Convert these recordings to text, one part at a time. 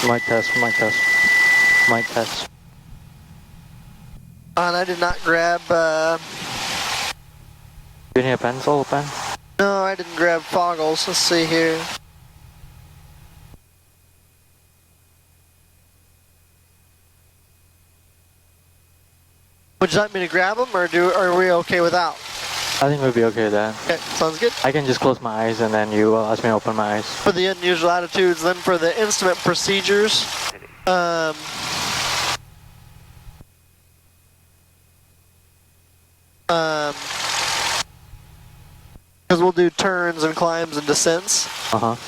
Mic test, mic test, mic test. And I did not grab, You need a pencil, pen? no, I didn't grab foggles. Let's see here. Would you like me to grab them, or are we okay without? I think we'll be okay with that. Okay, sounds good. I can just close my eyes and then you ask me to open my eyes. For the unusual attitudes, then for the instrument procedures, because we'll do turns and climbs and descents,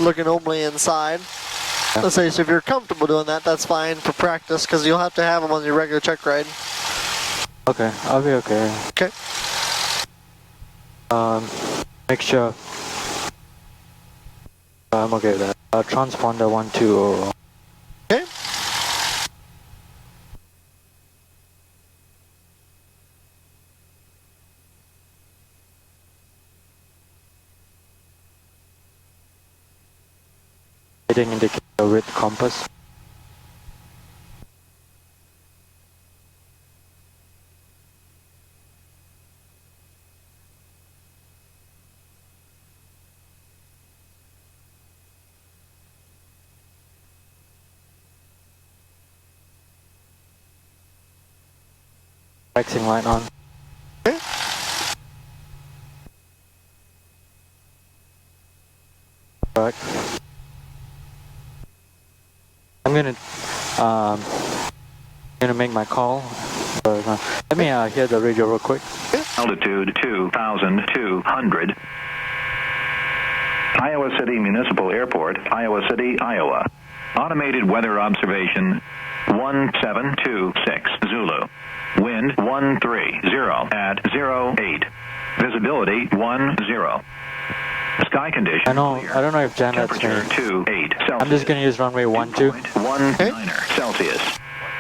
looking only inside. Yeah. Let's say, so if you're comfortable doing that, that's fine for practice, because you'll have to have them on your regular check ride. Okay, I'll be okay. Okay. Make sure. I'm okay with that. Transponder 120. Okay. Heading indicator with compass. Taxiing light on. Okay. Right. I'm gonna make my call. Let me hear the radio real quick. Altitude 2,200. Iowa City Municipal Airport, Iowa City, Iowa. Automated weather observation 1726 Zulu. Wind 130 at 08. Visibility 10. Sky condition. I don't know if Jan lets me. Temperature 28 Celsius. I'm just gonna use runway 12. 19 Celsius.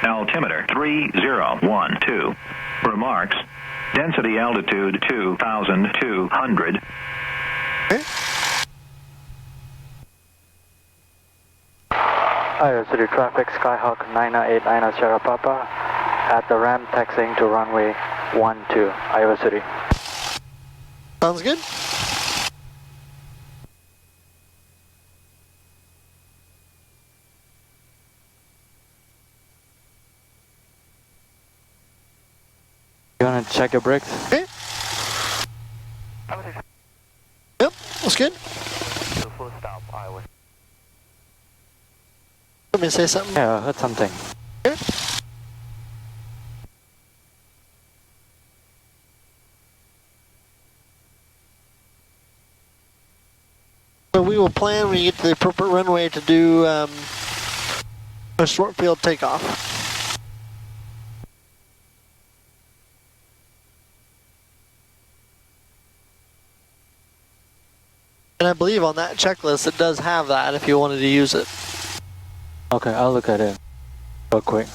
Altimeter 3012. Remarks. Density altitude 2,200. Okay. Iowa City traffic, Skyhawk 998 Sierra Papa at the ramp taxiing to runway 12, Iowa City. Sounds good. You wanna check your brakes? Okay. Yep, that's good. Let me say something. Yeah, I heard something. Okay. So we will plan when you get to the appropriate runway to do a short field takeoff. And I believe on that checklist it does have that if you wanted to use it. Okay, I'll look at it real quick.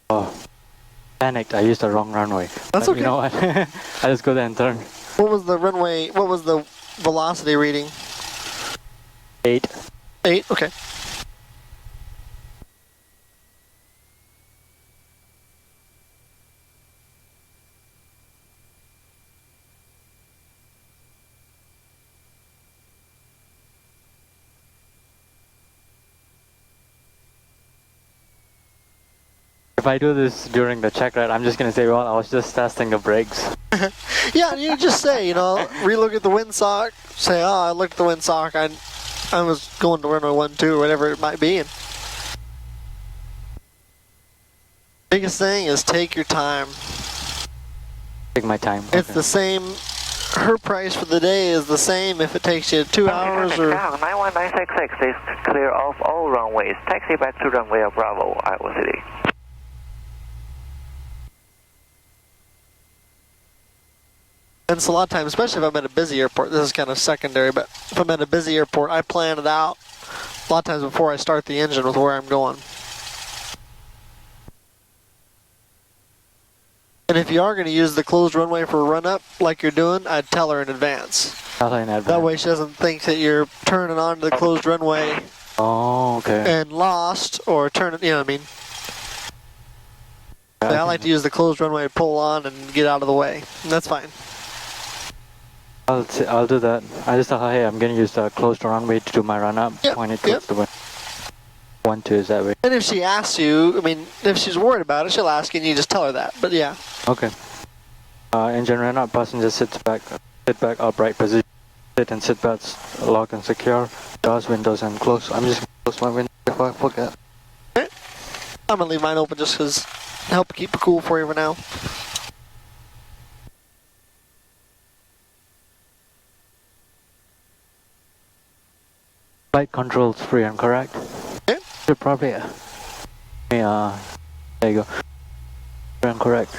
Oh, panicked. I used the wrong runway. That's but okay. You know what? I just go there and turn. What was the runway, what was the velocity reading? 8. 8, okay. If I do this during the check ride, I'm just gonna say, well, I was just testing the brakes. Yeah, you just say, you know, relook at the windsock, say, oh, I looked at the windsock, I was going to runway 12 or whatever it might be. And biggest thing is take your time. Take my time. It's Okay. the same, her price for the day is the same if it takes you 2 hours or... 91966 is clear of all runways. Taxi back to runway Bravo, Iowa City. And it's a lot of times, especially if I'm at a busy airport, this is kind of secondary, but if I'm at a busy airport, I plan it out a lot of times before I start the engine with where I'm going. And if you are going to use the closed runway for a run-up, like you're doing, I'd tell her in advance. Tell her in advance. That way she doesn't think that you're turning onto the closed runway Oh, okay. and lost, or turning, you know what I mean? So I like to use the closed runway to pull on and get out of the way. And that's fine. I'll do that. I just tell her, hey, I'm going to use the closed runway to do my run-up. Yep, Point it towards the wind. 1, 2 is that way. And if she asks you, I mean, if she's worried about it, she'll ask you and you just tell her that. But yeah. Okay. Engine run-up, passenger sit back upright position. Sit and seat belts lock and secure. Doors, windows, and close. I'm just going to close my window before I forget. Okay. I'm going to leave mine open just because help keep it cool for you for now. Flight controls free and correct. Okay. You're probably, there you go. Free and correct.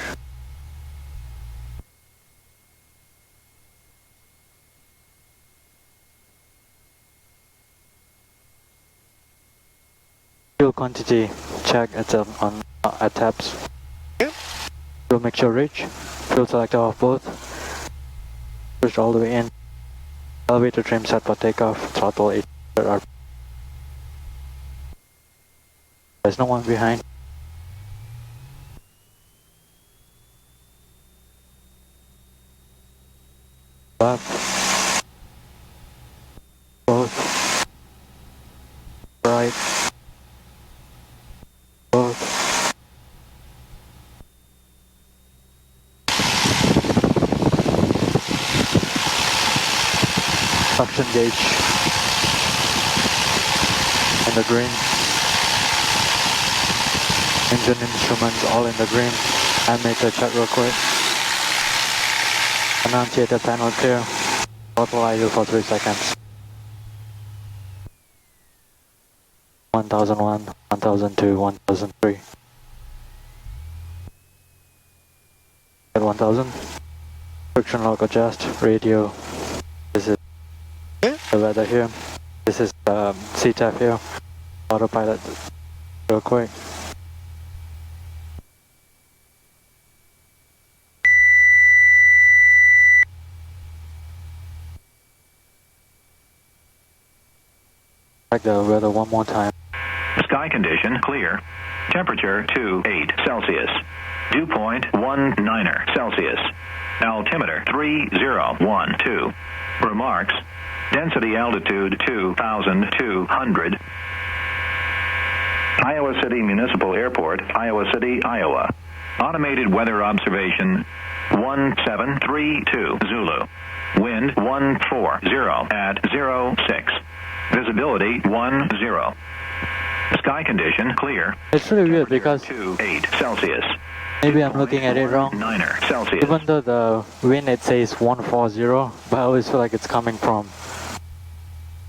Fuel quantity check at tabs. Okay. Fuel mixture reach. Fuel selector off both. Push all the way in. Elevator trim set for takeoff. Throttle 8. There's no one behind. Up. Both. Right. Both. Suction gauge in the green. Engine instruments all in the green. Ammeter check real quick. Annunciator panel clear. Throttle idle for 3 seconds. 1001, 1002, 1003. At 1000. Friction lock adjust. Radio. This is the weather here. This is CTAF here. Autopilot real quick. Check the weather one more time. Sky condition clear. Temperature 28 Celsius. Dew point 19 Celsius. Altimeter 3012. Remarks. Density altitude 2,200. Iowa City Municipal Airport, Iowa City, Iowa. Automated weather observation 1732 Zulu. Wind 140 at 06. Visibility 10. Sky condition clear. It's really weird because 28 Celsius. maybe I'm looking at it wrong. 9 Celsius. Even though the wind it says 140, but I always feel like it's coming from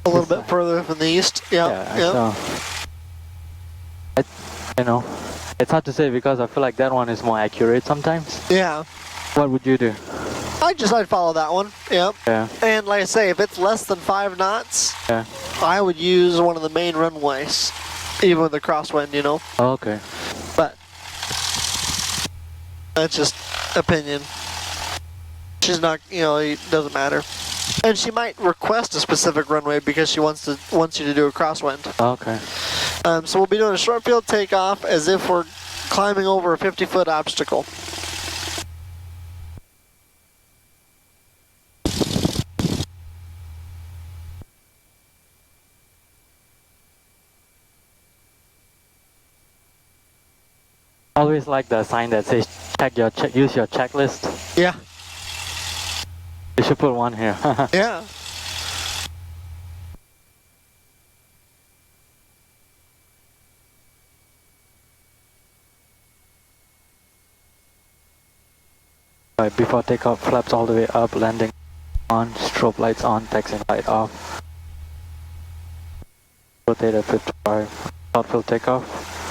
A little bit further from the east. Yeah. so you know, it's hard to say because I feel like that one is more accurate sometimes. Yeah. What would you do? I'd follow that one. Yep. Yeah. And like I say, if it's less than 5 knots, Yeah. I would use one of the main runways, even with the crosswind, you know. Oh, okay. But that's just opinion. She's not, you know, it doesn't matter. And she might request a specific runway because she wants you to do a crosswind. Okay. So we'll be doing a short field takeoff as if we're climbing over a 50-foot obstacle. Always like the sign that says use your checklist. Yeah. You should put one here. Yeah. Right, before takeoff, flaps all the way up, landing on, strobe lights on, taxi light off. Rotate at 55, short field takeoff.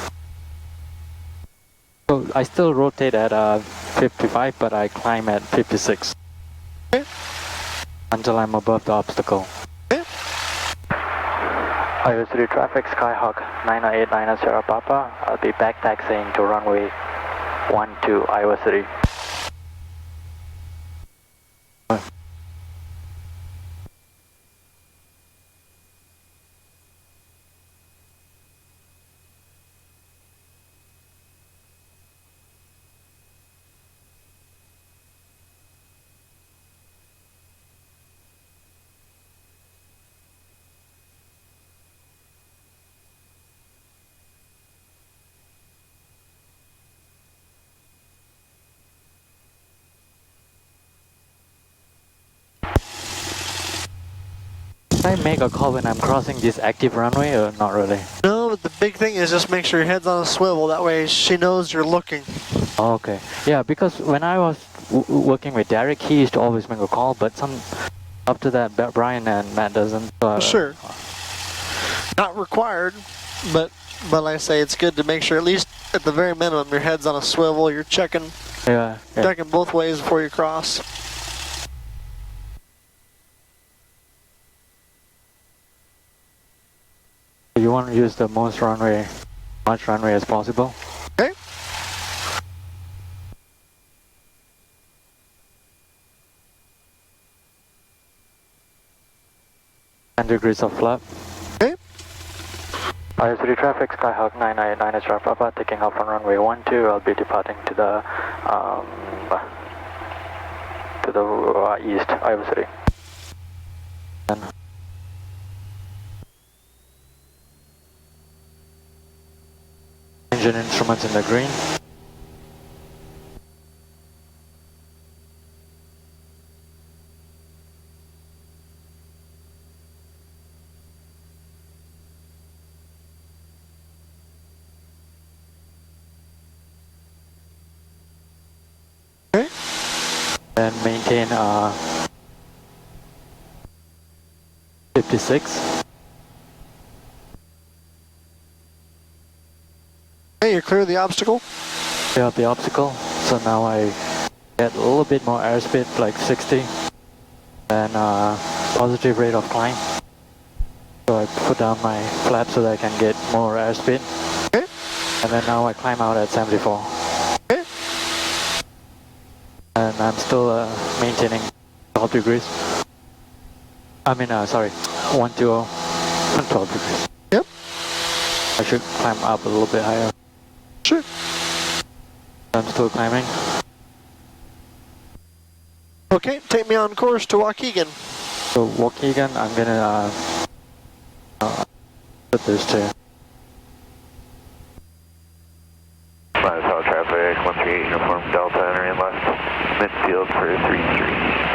So I still rotate at 55, but I climb at 56. Okay. Until I'm above the obstacle. Okay. Iowa City traffic, Skyhawk 908 Sierra Papa. I'll be back taxiing to runway 12, Iowa City. Can I make a call when I'm crossing this active runway or not really? No, but the big thing is just make sure your head's on a swivel. That way she knows you're looking. Oh, okay. Yeah, because when I was working with Derek, he used to always make a call, but after that, Brian and Matt doesn't. Sure. Not required, but like I say, it's good to make sure at least at the very minimum your head's on a swivel. You're checking checking both ways before you cross. You want to use the much runway as possible. Okay. 10 degrees of flap. Okay. Iowa City traffic, Skyhawk 999 is Papa, taking off on runway 12. I'll be departing to the east, Iowa City. And engine instruments in the green. Okay. And maintain 56. Okay, you're clear of the obstacle. Clear up the obstacle. So now I get a little bit more airspeed, like 60, and positive rate of climb. So I put down my flap so that I can get more airspeed. Okay. And then now I climb out at 74. Okay. And I'm still maintaining 12 degrees. I mean, sorry, 120, 12 degrees. Yep. I should climb up a little bit higher. Sure. I'm still climbing. Okay, take me on course to Waukegan. So Waukegan, I'm gonna put this to. South traffic, 138 uniform Delta entering left midfield for 33,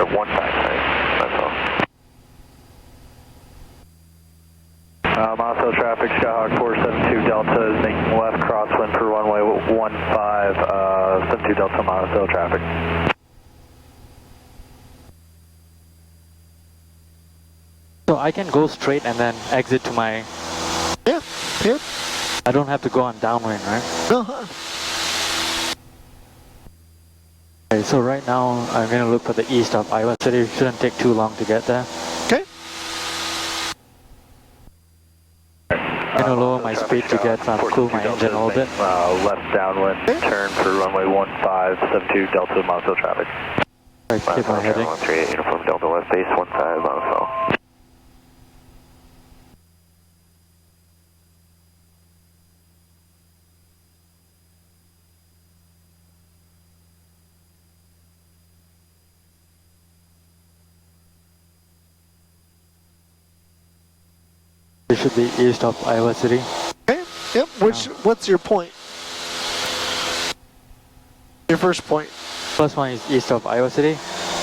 or 15, sorry, that's all. Moscow traffic, Skyhawk 472 Delta is making left crosswind for runway 15, 72 Delta Moscow traffic. So I can go straight and then exit to my. Yeah, yeah. I don't have to go on downwind, right? No, Okay, so right now I'm gonna look for the east of Iowa City. Shouldn't take too long to get there. Okay. I'm gonna lower my speed to get cool my engine a little bit. Left downwind, turn for runway 1572 Delta Moscow traffic. Right, keep my heading. 138 uniform Delta left base 15 Moscow. It should be east of Iowa City. Okay. Yep. What's your point? Your first point. First one is east of Iowa City.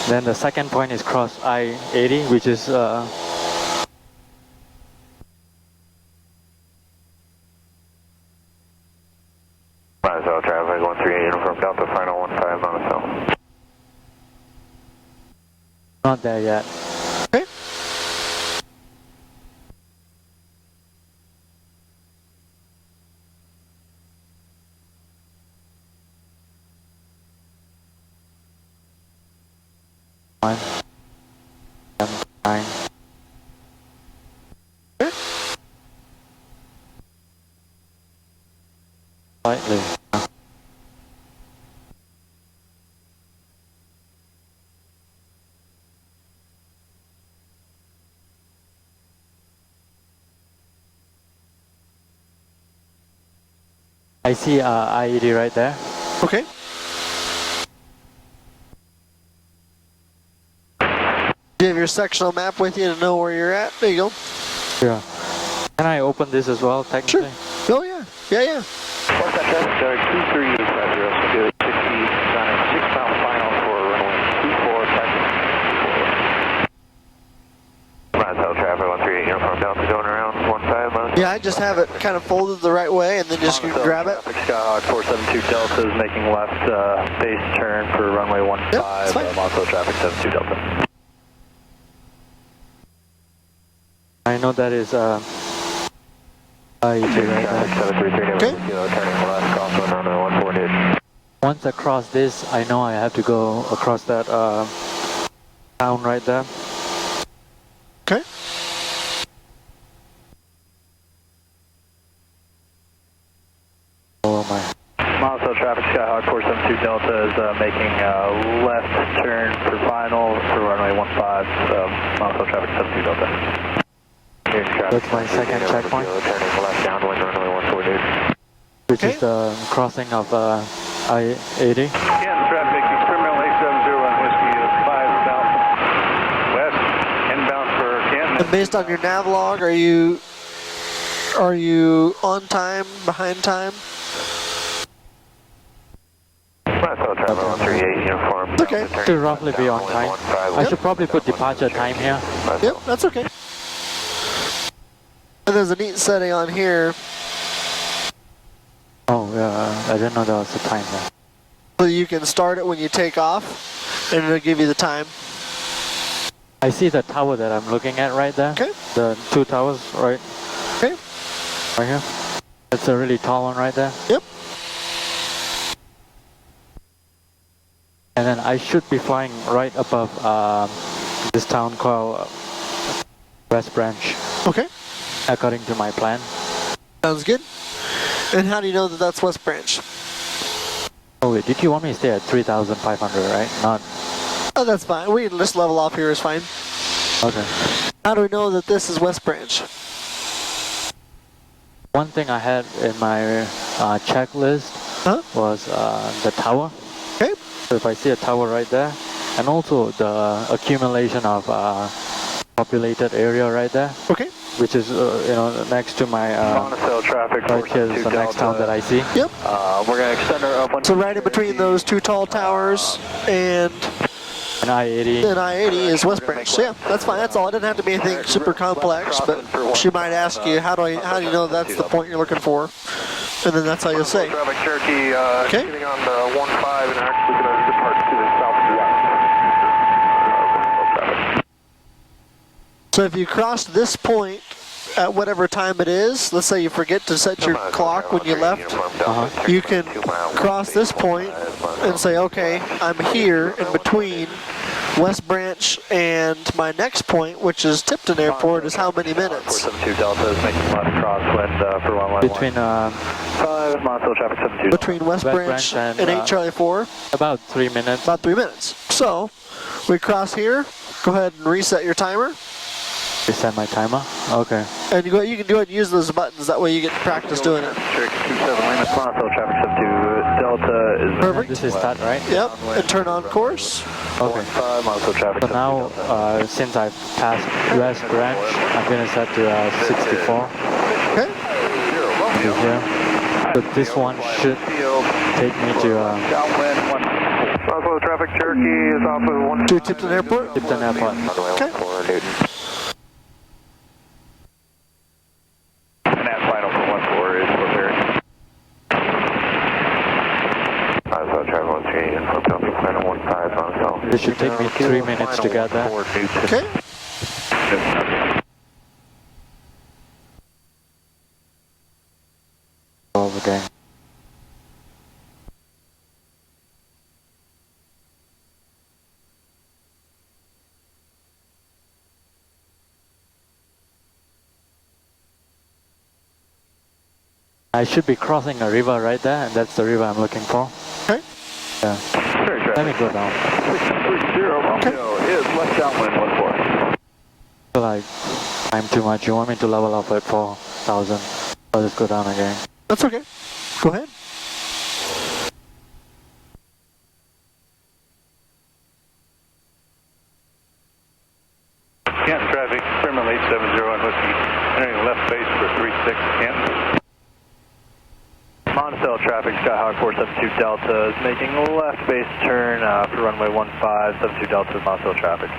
Then the second point is cross I-80, which is Moscow traffic 138 uniform Delta final 15 Moscow. not there yet. Okay. One, 9. Slightly. I see I-80 right there. Okay. Do you have your sectional map with you to know where you're at? There you go. Yeah. Can I open this as well, technically? Sure. Oh yeah. Yeah, yeah. What's that test? 23 50, 60, 6-mile final for runway 24, taxi. Moscow traffic just have it kind of folded the right way and then just grab it. Skyhawk 472 Delta is making left base turn for runway 15. Yep, that's fine. Montauk traffic 72 Delta. I know that is IET right there. 733, Okay. turning left, crosswind runway 14. Once I cross this, I know I have to go across that town right there. Okay. Oh my. Montauk traffic Skyhawk 472 Delta is making left turn for final for runway 15. Montauk traffic 72 Delta. That's my second checkpoint. Turning left downwind runway 148. Which Okay. is the crossing of I-80. Kansas traffic, experimental 870 on Whiskey 5 south west, inbound for Canton. And based on your nav log, are you on time, behind time? Montauk traffic 138 uniform. Okay. Should roughly be on time. I should probably put departure time here. Yep, that's okay. And there's a neat setting on here, Oh yeah, I didn't know there was a time there. so you can start it when you take off, and it'll give you the time. I see the tower that I'm looking at right there. Okay. The two towers right Okay. right here. It's a really tall one right there. Yep. And then I should be flying right above this town called West Branch, Okay. according to my plan. Sounds good. And how do you know that that's West Branch? Oh wait, did you want me to stay at 3,500, right? Not, Oh, that's fine. We can just level off here is fine. okay. How do we know that this is West Branch? One thing I had in my checklist Huh? was the tower. Okay. So if I see a tower right there, and also the accumulation of populated area right there, Okay. which is next to my Monticello traffic right here is the next town that I see. Yep. We're going to extend our upwind. So right in between those two tall towers and And I-80. then I-80 is West Branch. So yeah, that's fine. That's all. It doesn't have to be anything super complex, but she might ask you, how do you know that's the point you're looking for? And then that's how you'll say. Traffic Cherokee Okay. getting on the 15 and actually going to depart to the southwest. So if you cross this point at whatever time it is, let's say you forget to set your clock when you left, you can cross this point and say, okay, I'm here in between West Branch and my next point, which is Tipton Airport, is how many minutes? 472 Delta is making left crosswind for runway Between 5, Monticello traffic 72. Between West West Branch Branch and and, 8 Charlie 4, about 3 minutes. about 3 minutes. So we cross here, go ahead and reset your timer, Reset my timer. Okay. and you can go ahead and use those buttons, that way you get practice doing it. Cherokee 27 Lima, Monticello traffic 72 Delta is Perfect. This is start, right? Yep, and turn on course. Okay. 5, Monticello traffic So 72 now, Delta. since I've passed West Branch, I'm gonna set to 64 Okay. here. So this one should take me to Downwind 1. Monticello traffic Cherokee is off of 1. To Tipton Airport. Tipton Airport. Okay. And that final for 14 is prepared. Monticello traffic 13 and from Delta final 15 Monticello. This should take me 3 minutes to get there. Okay. Over there. I should be crossing a river right there, and that's the river I'm looking for. Okay. Yeah. Let me go down. 630 Romeo is left downwind 14. feel like I'm too much. You want me to level up at 4,000? I'll just go down again. That's okay. Go ahead. Canton traffic, terminal 870 on Whiskey, entering left base for 36 Canton. Monticello traffic, Skyhawk 472 Delta is making left base turn for runway 15, 72 Delta is Monticello traffic.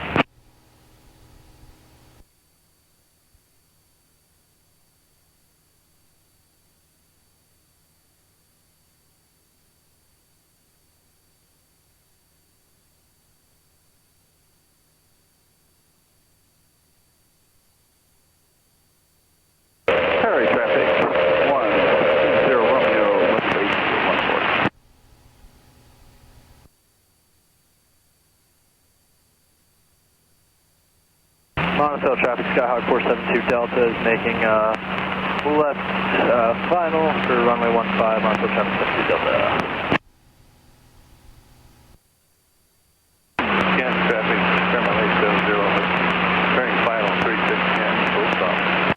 Monticello traffic, Skyhawk 472 Delta is making left final for runway 15, Monticello traffic 72 Delta. Kansas traffic, terminal 870, turning final 3610, full stop.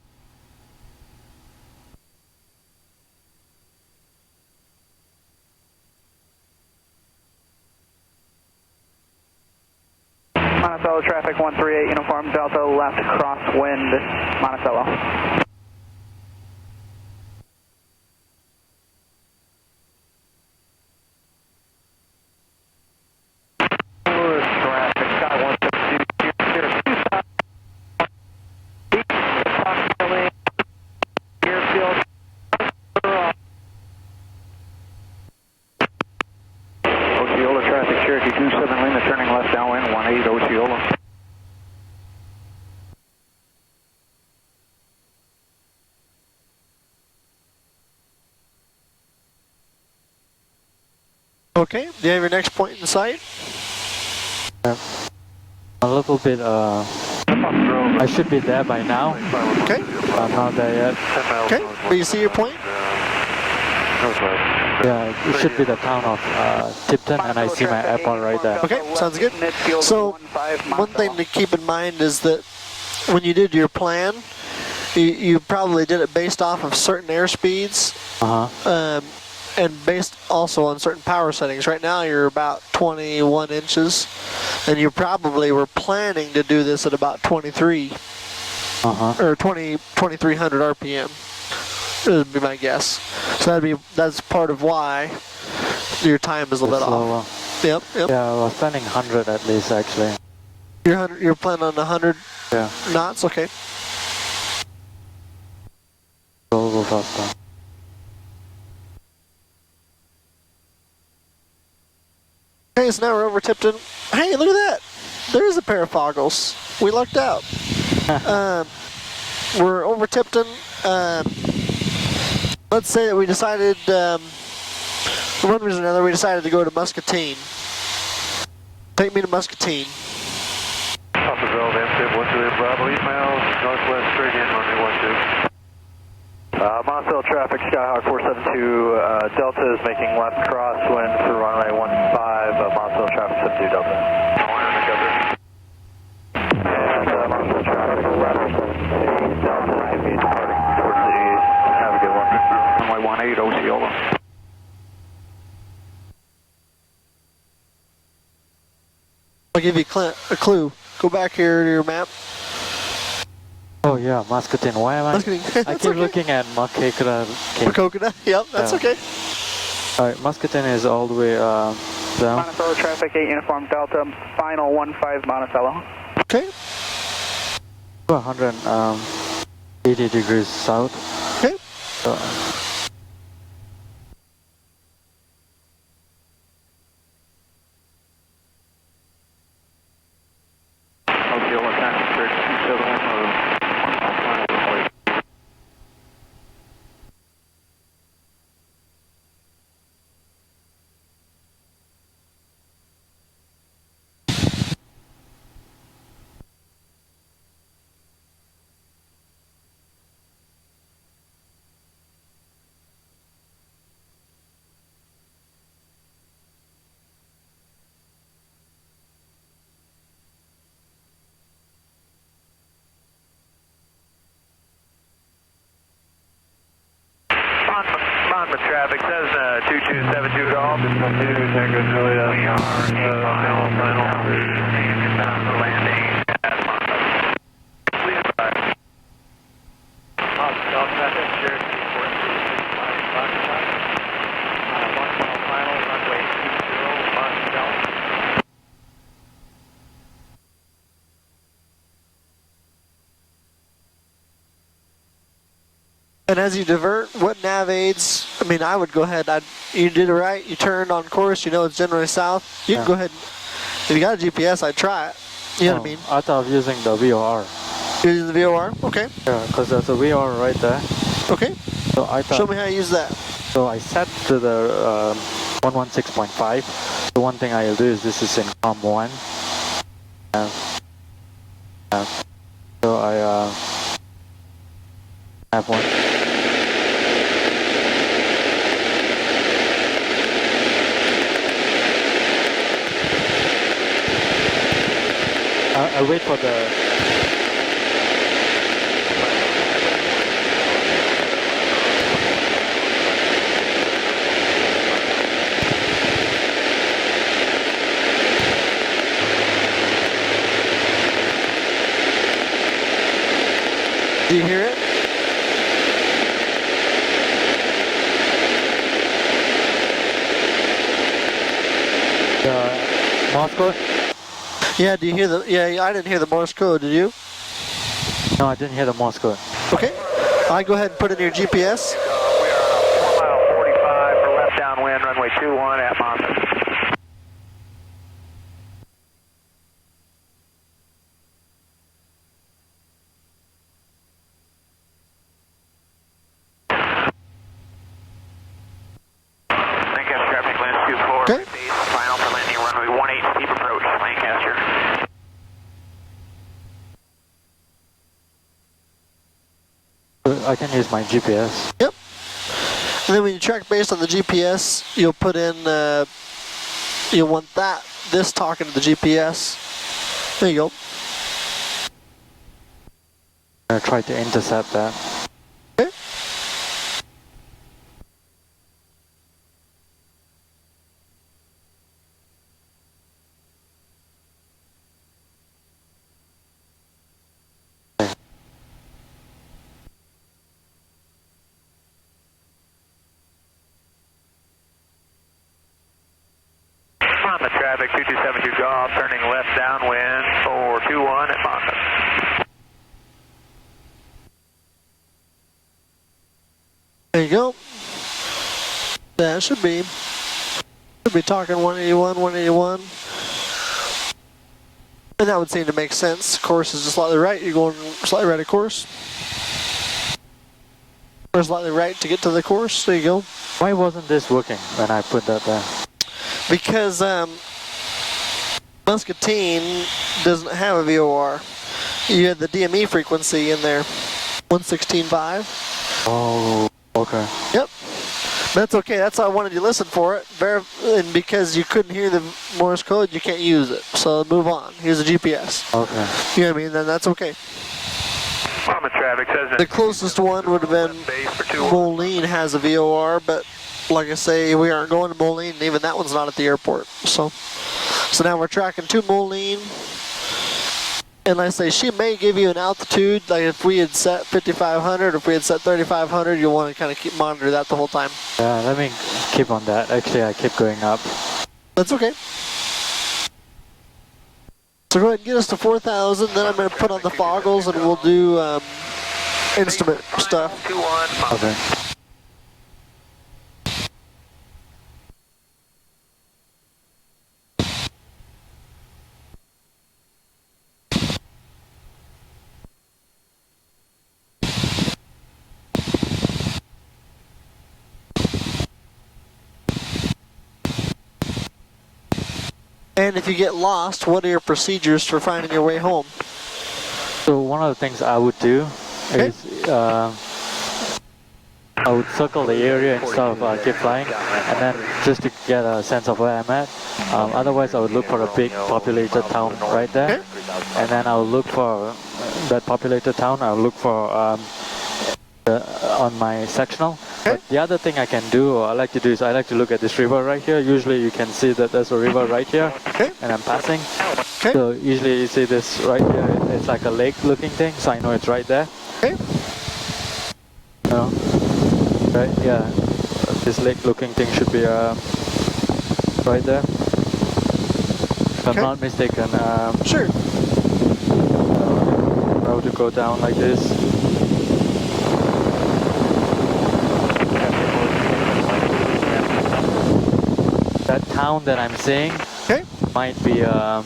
Monticello traffic 138 uniform Delta left crosswind Monticello. Traffic Sky 172 approximately airfield. Osceola traffic Cherokee 27 Lima turning left downwind 18 Osceola. Okay, do you have your next point in sight? Yeah. A little bit, I should be there by now. Okay. I'm not there yet. Okay, but you see your point? Yeah, it should be the town of Tipton, and I see my airport right there. Okay, sounds good. So, one thing to keep in mind is that when you did your plan, you probably did it based off of certain airspeeds. And based also on certain power settings. Right now you're about 21 inches, and you probably were planning to do this at about 23, or 2300 RPM. Would be my guess. So that's part of why your time is a little bit off. Yep. Yeah, I was planning 100 at least actually. You're planning on 100 knots. Okay. Go faster. Okay, so now we're over Tipton. Hey, look at that! There is a pair of foggles. We lucked out. We're over Tipton. Let's say that we decided, for one reason or another, we decided to go to Muscatine. Take me to Muscatine. Papa Grove, M-Tip 128 Bravo, 8 miles, northwest straight in, runway 12. Monticello traffic, Skyhawk 472 Delta is making left crosswind for runway 15, Monticello traffic 72 Delta. And Monticello traffic left 8 Delta should be departing towards the east. Have a good one. Runway 18 Osceola. I'll give you a clue. Go back here to your map. Oh yeah, Muscatine. Why am I? Muscatine. I keep looking at Makekura. Coconut. Yep, that's okay. Alright, Muscatine is all the way down. Monticello traffic 8 uniform Delta, final 15 Monticello. Okay. 180 degrees south. Okay. Osceola traffic 371 Monmouth traffic says 2272 Golf. 2 Tango Julia. We are 8 miles final. Inbound for landing at Monmouth. Please advise. Monmouth traffic, Cherokee 436 Monmouth. 1 mile final, runway 20 Monmouth. And as you divert, what nav aids? I mean, I would go ahead. You did it right. You turned on course. You know it's generally south. You can go ahead. If you got a GPS, I'd try it. You know what I mean? I thought of using the VOR. You're using the VOR? Okay. Yeah, because there's a VOR right there. Okay. So I thought. Show me how you use that. So I set to the 116.5. The one thing I'll do is this is in COM 1. So I have one. I wait for the. Do you hear it? The Morse code? Yeah, do you hear the, yeah, I didn't hear the Morse code, did you? No, I didn't hear the Morse code. Okay, I go ahead and put in your GPS. We are on 4 mile 45 for left downwind, runway 21 at Monmouth. Lancaster traffic, land 24, Okay. base final for landing runway 18, steep approach, Lancaster. I can use my GPS. Yep. And then when you track based on the GPS, you'll put in, you'll want this talking to the GPS. There you go. I try to intercept that. Okay. Monmouth traffic, 2272 golf, turning left downwind, 421 at Monmouth. There you go. That should be talking 181, 181. And that would seem to make sense. Course is just slightly right. You're going slightly right of course. Or slightly right to get to the course. There you go. Why wasn't this working when I put that there? Because Muscatine doesn't have a VOR. You had the DME frequency in there, 116.5. Oh, okay. Yep. That's okay. That's why I wanted you to listen for it. And because you couldn't hear the Morse code, you can't use it. So move on. Here's the GPS. Okay. You know what I mean? Then that's okay. Monmouth traffic says The closest one would have been base for 21. Moline has a VOR, but like I say, we aren't going to Moline, and even that one's not at the airport. So now we're tracking to Moline. And like I say, she may give you an altitude, like if we had set 5,500, if we had set 3,500, you'll want to kind of monitor that the whole time. Yeah, let me keep on that. Actually, I keep going up. That's okay. So go ahead and get us to 4,000, then I'm going to put on the foggles and we'll do instrument stuff. 21, Okay. And if you get lost, what are your procedures for finding your way home? So one of the things I would do is I would circle the area instead of keep flying, and then just to get a sense of where I'm at. Otherwise, I would look for a big populated town right there, and then I'll look for that populated town. I'll look for on my sectional. But the other thing I can do, or I like to do, is I like to look at this river right here. Usually you can see that there's a river right here, and I'm passing. So usually you see this right here, it's like a lake looking thing, so I know it's right there. No? Right, yeah. This lake looking thing should be right there. If I'm not mistaken. Sure. How to go down like this. That town that I'm seeing might be the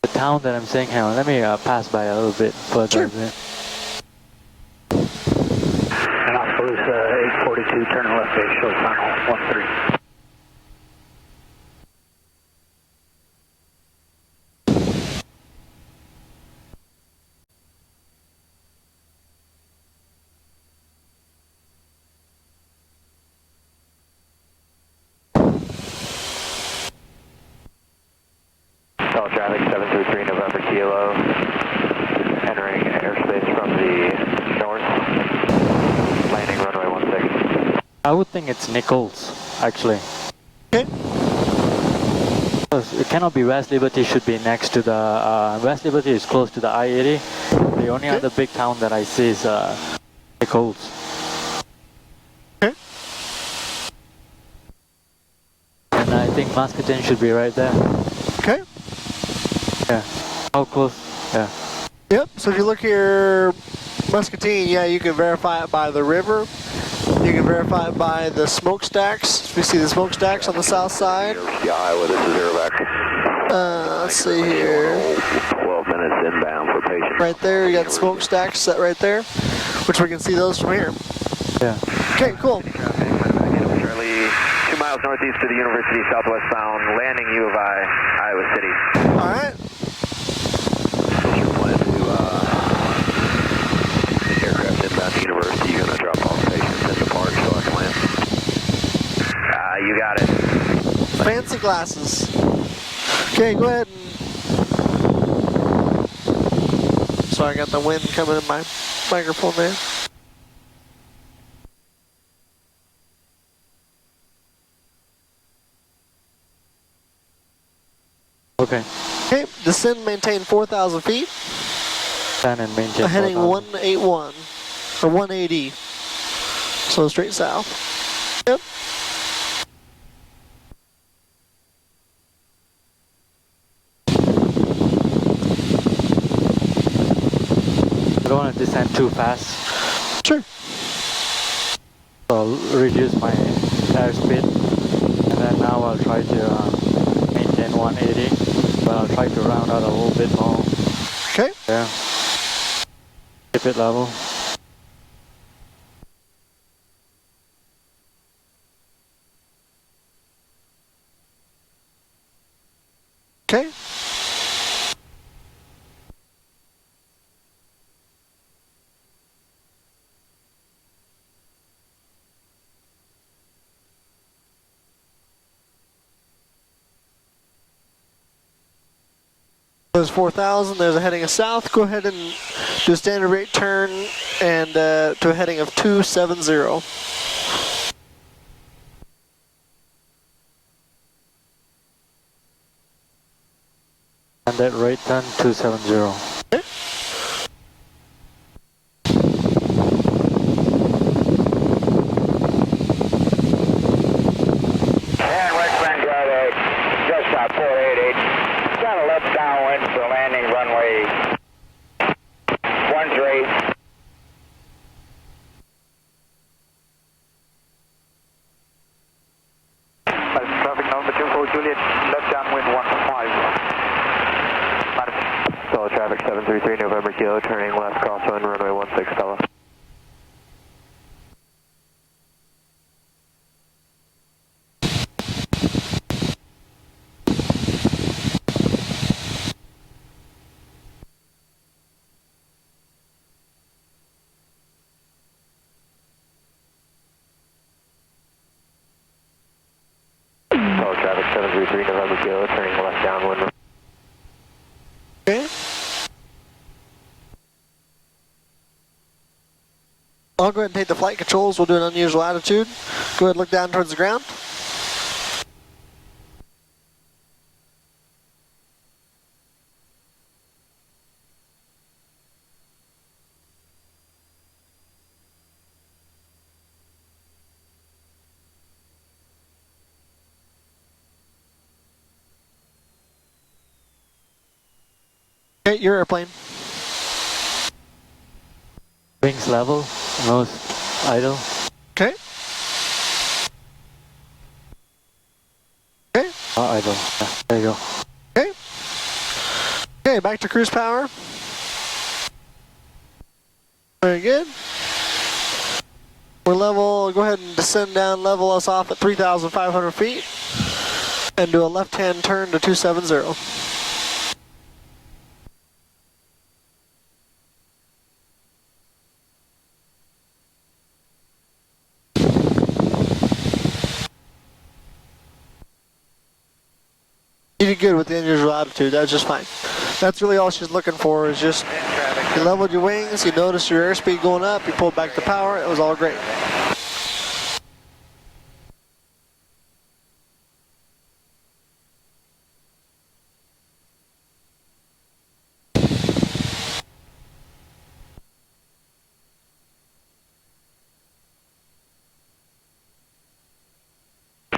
town that I'm seeing. Hang on, let me pass by a little bit further. And Oskaloosa 842, turning left base, show final 13. Monticello traffic 733 November Kilo, entering airspace from the north, landing runway 16. I would think it's Nichols, actually. Okay. It cannot be West Liberty, should be next to the, West Liberty is close to the I-80. The only other big town that I see is Nichols. Okay. And I think Muscatine should be right there. Okay. Yeah. How close? Yeah. Yep, so if you look here, Muscatine, yeah, you can verify it by the river. You can verify it by the smokestacks. We see the smokestacks on the south side. Iowa, this is Airback. Let's see here. 12 minutes inbound for patients. Right there, you got the smokestacks set right there, which we can see those from here. Yeah. Okay, cool. Charlie, 2 miles northeast of the University Southwest bound, landing U of I, Iowa City. All right. What's your plan to aircraft inbound to University? You're going to drop off patients in the park so I can land? You got it. Fancy glasses. Okay, go ahead and... Sorry, I got the wind coming in my microphone there. Okay. Okay, descend, maintain 4,000 feet. Stand and maintain. Heading 4,000. 181, or 180. So straight south. Yep. I don't want to descend too fast. Sure. So I'll reduce my airspeed. And then now I'll try to maintain 180. But I'll try to round out a little bit more. Okay. Yeah. Keep it level. Okay. There's 4,000, there's a heading of south. Go ahead and do a standard rate turn and to a heading of 270. And that rate turn 270. Okay. And Richmond got just about 488. Got a left downwind for landing runway 13. Traffic number 24 Juliet, left downwind 15. Solid traffic 733 November Kilo, turning left crosswind runway 16 Stella. Solid traffic 733 November Kilo, turning left downwind. Okay. I'll go ahead and take the flight controls. We'll do an unusual attitude. Go ahead and look down towards the ground. Okay, your airplane. Wings level, nose idle. Okay. Okay. Idle. Yeah, there you go. Okay. Okay, back to cruise power. Very good. We're level, go ahead and descend down, level us off at 3,500 feet. And do a left-hand turn to 270. You did good with the unusual altitude. That was just fine. That's really all she's looking for, is just you leveled your wings, you noticed your airspeed going up, you pulled back the power, it was all great.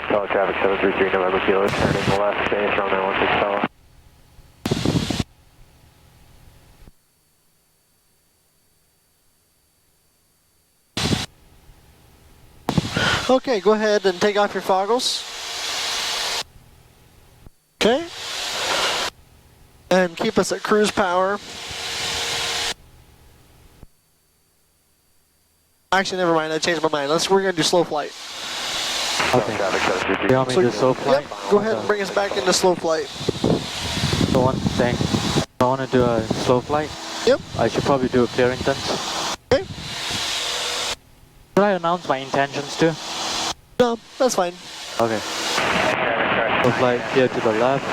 Solid traffic 733 November Kilo, turning left, base runway 16 Stella. Okay, go ahead and take off your foggles. Okay. And keep us at cruise power. Actually, never mind, I changed my mind. We're gonna do slow flight. Okay. You want me to do slow flight? Yep, go ahead and bring us back into slow flight. So one thing, if I want to do a slow flight, Yep. I should probably do a Clearingtons. Okay. Should I announce my intentions too? No, that's fine. Okay. Slow flight here to the left.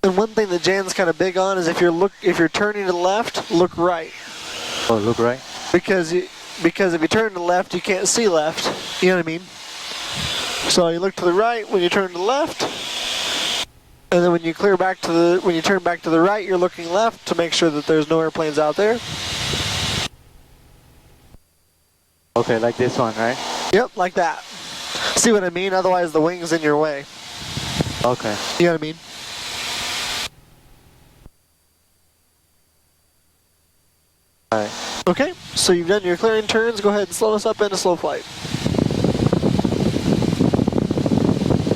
And one thing that Jan's kind of big on is if you're turning to the left, look right. Oh, look right. Because if you turn to the left, you can't see left. You know what I mean? So you look to the right when you turn to the left, and then when you turn back to the right, you're looking left to make sure that there's no airplanes out there. Okay, like this one, right? Yep, like that. See what I mean? Otherwise the wing's in your way. Okay. You know what I mean? Alright. Okay, so you've done your clearing turns. Go ahead and slow us up into slow flight.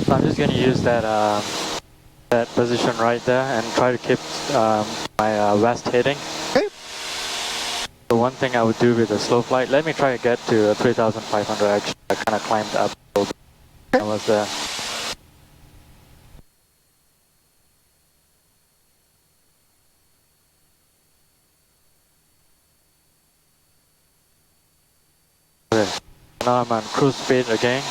So I'm just going to use that position right there and try to keep my west heading. Okay. The one thing I would do with a slow flight, let me try to get to 3,500 actually. I kind of climbed up a little bit. I was there. Okay. Now I'm on cruise speed again,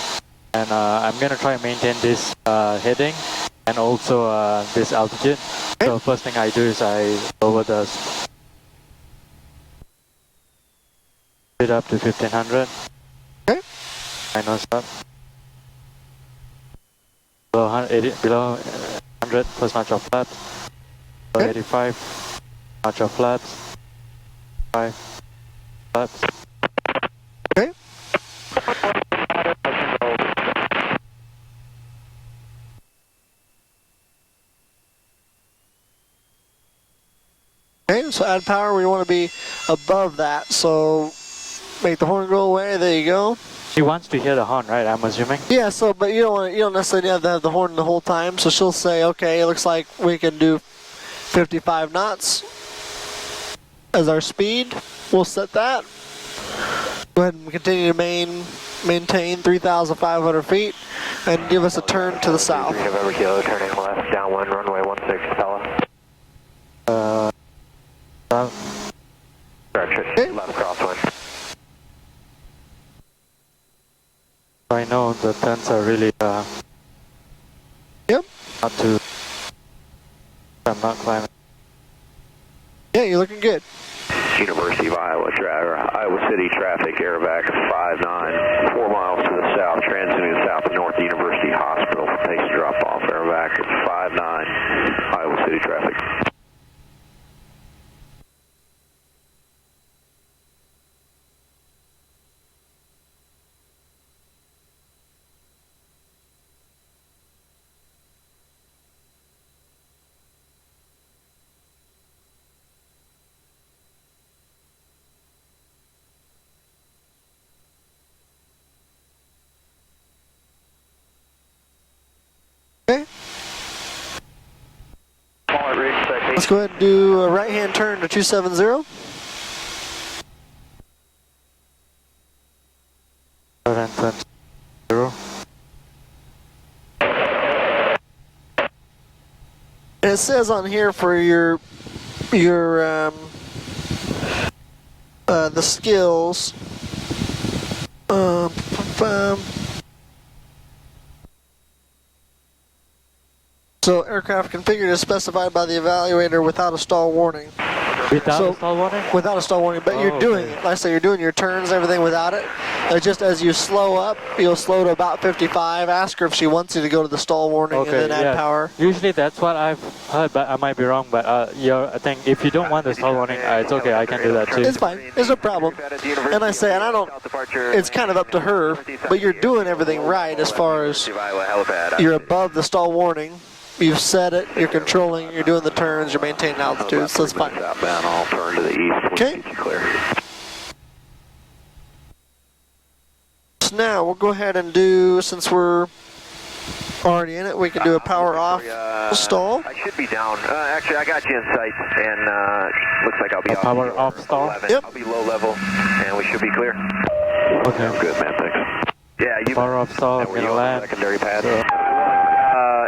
and I'm going to try and maintain this heading and also this altitude. So first thing I do is I lower the speed up to 1500. Okay. I know stuff. Below 100 plus notch of flaps. Below 85 notch of flaps. 5 flaps. Okay. Okay, so add power, we want to be above that, so make the horn go away, there you go. She wants to hear the horn, right? I'm assuming. Yeah, so but you don't necessarily have to have the horn the whole time, so she'll say, okay, it looks like we can do 55 knots as our speed. We'll set that. Go ahead and continue to maintain 3,500 feet and give us a turn to the south. November Kilo, turning left, downwind, runway 16 Stella. Direction, left crosswind. I know the turns are really Yep. not too. I'm not climbing. Yeah, you're looking good. University of Iowa, Iowa City traffic, airback 59, 4 miles to the south, transiting south of North University Hospital. Takes drop off, airback 59, Iowa City traffic. Okay. Let's go ahead and do a right-hand turn to 270. And turn 0. And it says on here for your the skills. So aircraft configured as specified by the evaluator without a stall warning. Without a stall warning? Without a stall warning, but you're doing it. Like I say, you're doing your turns, everything without it. Just as you slow up, you'll slow to about 55. Ask her if she wants you to go to the stall warning and then add power. Usually that's what I've heard, but I might be wrong. But I think if you don't want the stall warning, it's okay. I can do that too. It's fine. It's no problem. And I say, and I don't. It's kind of up to her, but you're doing everything right as far as you're above the stall warning. You've set it, you're controlling, you're doing the turns, you're maintaining altitude, so it's fine. I'll turn to the east. Okay. So now we'll go ahead and do, since we're already in it, we can do a power off stall. I should be down. Actually, I got you in sight, and looks like I'll be power off stall. 11. Yep. I'll be low level, and we should be clear. Okay. Good, man. Thanks. Yeah, you. Power off stall. I'm gonna land. Secondary pad.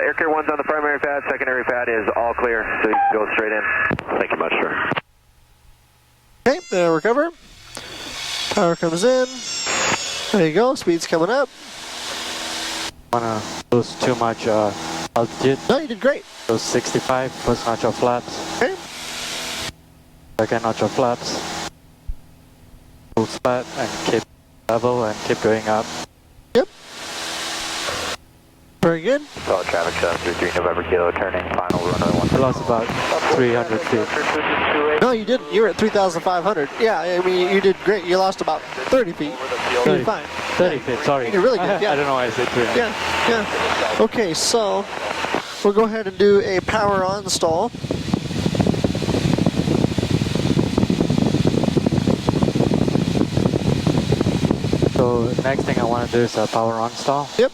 Air Care 1's on the primary pad. Secondary pad is all clear, so you can go straight in. Thank you much, sir. Okay, then recover. Power comes in. There you go. Speed's coming up. Wanna lose too much altitude? No, you did great. Those 65 first notch of flaps. Okay. Second notch of flaps. Full flat and keep level and keep going up. Yep. Very good. Solid traffic 733 November Kilo, turning final runway 1. I lost about 300 feet. No, you didn't. You were at 3,500. Yeah, I mean, you did great. You lost about 30 feet. You did fine. 30 feet, sorry. You did really good, yeah. I don't know why I said 300. Yeah. Okay, so we'll go ahead and do a power on stall. So next thing I want to do is a power on stall. Yep.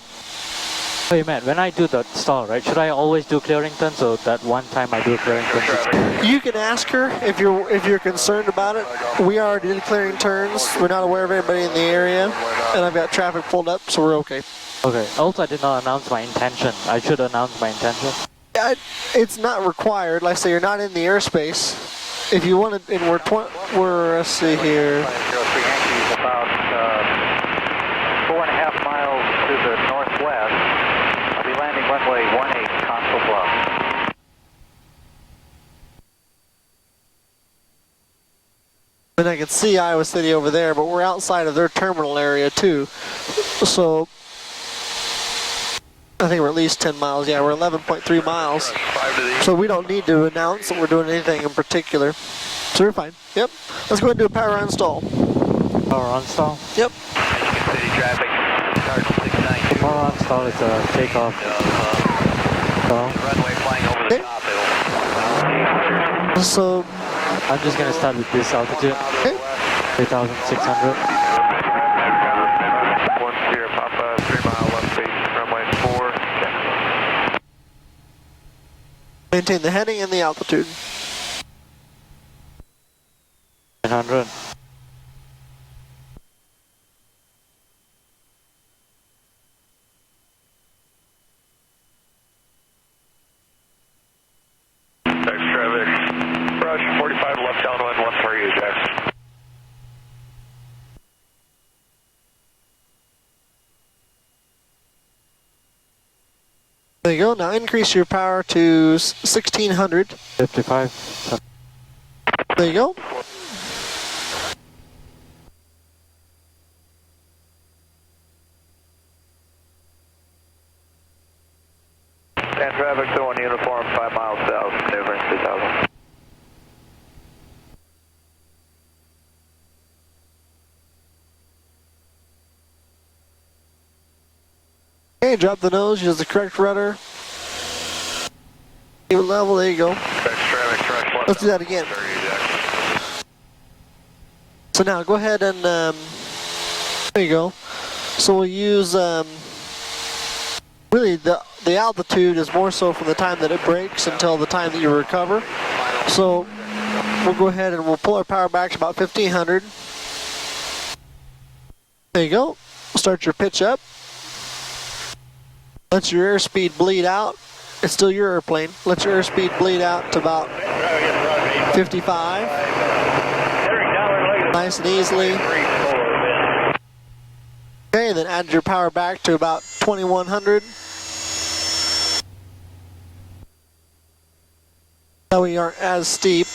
Hey man, when I do the stall, right, should I always do clearing turns, or that one time I do clearing turns? You can ask her if you're concerned about it. We already did clearing turns. We're not aware of anybody in the area, and I've got traffic pulled up, so we're okay. Okay. Also, I did not announce my intention. I should announce my intention. It's not required. Like I say, you're not in the airspace. If you want to, and we're let's see here. About 4.5 miles to the northwest. I'll be landing runway 18, Consul Bluff. And I can see Iowa City over there, but we're outside of their terminal area too. So I think we're at least 10 miles. Yeah, we're 11.3 miles. So we don't need to announce that we're doing anything in particular. So we're fine. Yep. Let's go ahead and do a power on stall. Power on stall? Yep. City traffic, Cardinal 692. Power on stall is a takeoff. Runway flying over the top. So I'm just going to start with this altitude. Okay. 3,600. 10 Papa, 3 mile left base, runway 4. maintain the heading and the altitude. 900. Traffic, brush 45 left downwind, 1 for you, Jax. There you go. Now increase your power to 1600. 55. There you go. And traffic, so on uniform, 5 miles south, maneuvering 2000. Okay, drop the nose, use the correct rudder. Even level, there you go. Let's do that again. So now go ahead and, there you go. So we'll use, really the altitude is more so from the time that it breaks until the time that you recover. So we'll go ahead and we'll pull our power back to about 1500. There you go. Start your pitch up. Let your airspeed bleed out. It's still your airplane. Let your airspeed bleed out to about 55. Nice and easily. Okay, then add your power back to about 2100. Now we aren't as steep.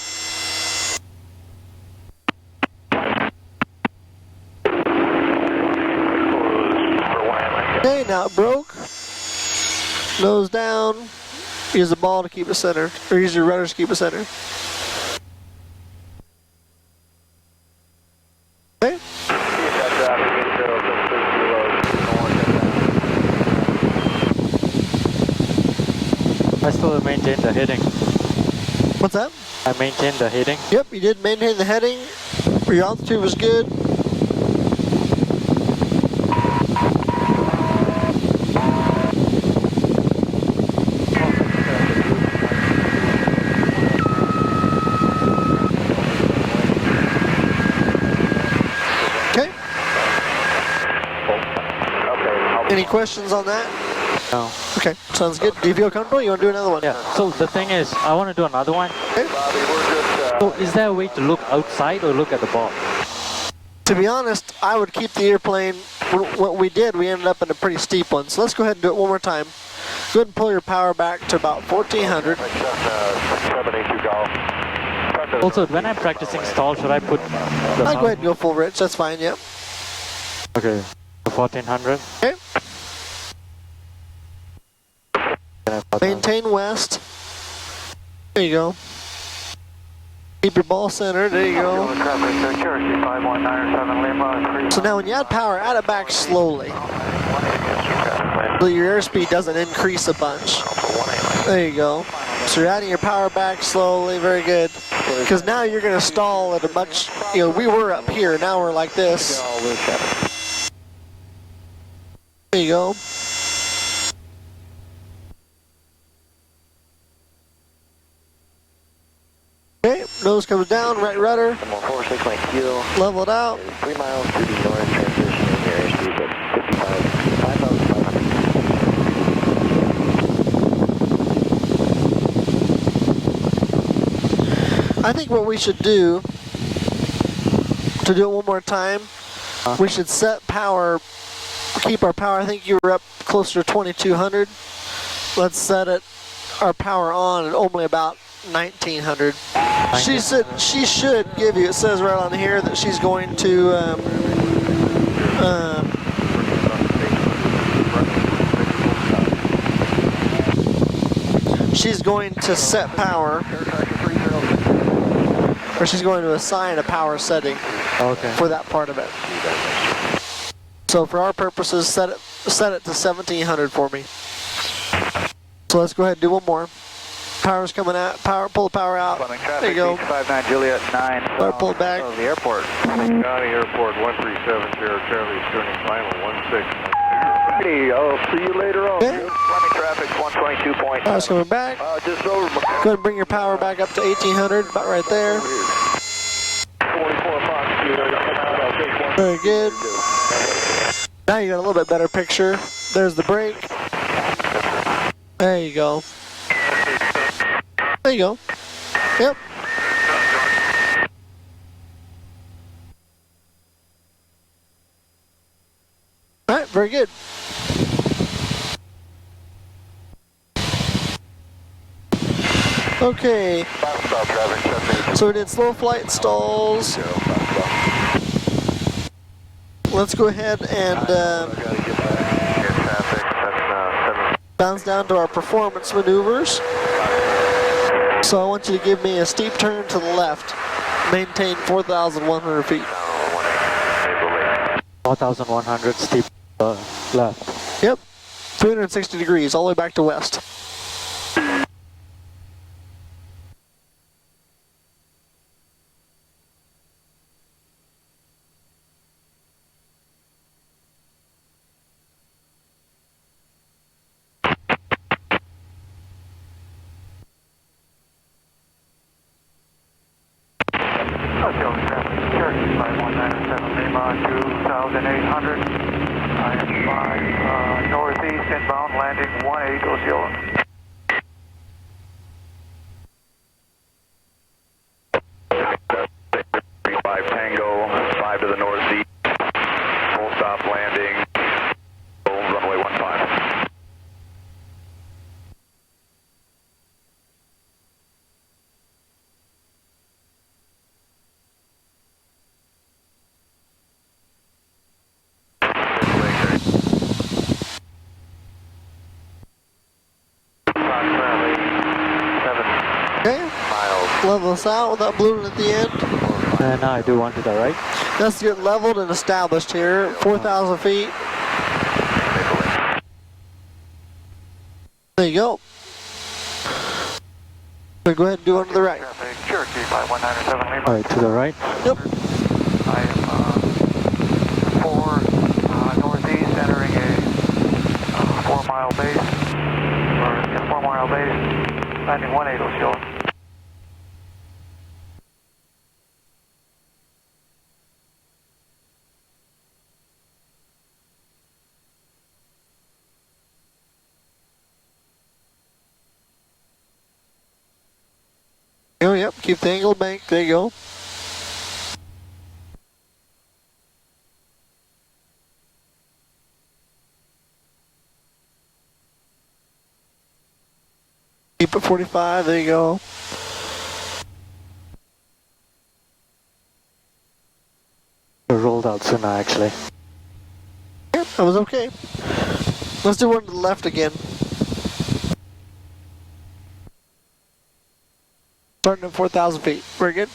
Okay, now it broke. Nose down. Use the ball to keep it centered, or use your rudders to keep it centered. Okay. I still maintain the heading. What's that? I maintain the heading. Yep, you did maintain the heading. Your altitude was good. Okay. Any questions on that? No. Okay, sounds good. Do you feel comfortable? You want to do another one? Yeah. So the thing is, I want to do another one. Okay. So is there a way to look outside or look at the ball? To be honest, I would keep the airplane. What we did, we ended up in a pretty steep one. So let's go ahead and do it one more time. Go ahead and pull your power back to about 1400. Also, when I'm practicing stall, should I put the I'll go ahead and go full rich. That's fine, yep. Okay. 1400. Okay. Maintain west. There you go. Keep your ball centered. There you go. So now when you add power, add it back slowly. So your airspeed doesn't increase a bunch. There you go. So you're adding your power back slowly. Very good. Because now you're going to stall at a much, we were up here. Now we're like this. There you go. Okay, nose comes down, right rudder. Level it out. 3 miles to the north, transitioning your airspeed at 5,500. I think what we should do, to do it one more time, we should set power, keep our power. I think you were up closer to 2200. Let's set it, our power on at only about 1900. She should give you, it says right on here that she's going to set power, or she's going to assign a power setting for that part of it. So for our purposes, set it to 1700 for me. So let's go ahead and do one more. Power's coming out. Pull the power out. There you go. 59 Juliet 9. Pull it back. The airport. County Airport 1370 Charlie, turning final 16. Hey, I'll see you later on. Okay. Fleming traffic 122.5. Power's coming back. Just over. Go ahead and bring your power back up to 1800, about right there. 44 Fox. Very good. Now you got a little bit better picture. There's the brake. There you go. There you go. Yep. All right, very good. Okay. So we did slow flight stalls. Let's go ahead and bounce down to our performance maneuvers. So I want you to give me a steep turn to the left. Maintain 4,100 feet. 4,100 steep left. Yep. 360 degrees, all the way back to west. Northeast inbound landing 1800. Tango, 5 to the northeast, full stop landing, runway 15. level us out with that balloon at the end. And now I do one to the right. Let's get leveled and established here. 4,000 feet. There you go. So go ahead and do one to the right. Cherokee 5197 Lima. Alright, to the right. Yep. I am 4 northeast entering a 4-mile base. Or 4-mile base. Landing 180 shield. Oh, yep. Keep the angle bank. There you go. Keep it 45. There you go. I rolled out sooner actually. Yep, that was okay. Let's do one to the left again. Starting at 4,000 feet. Very good.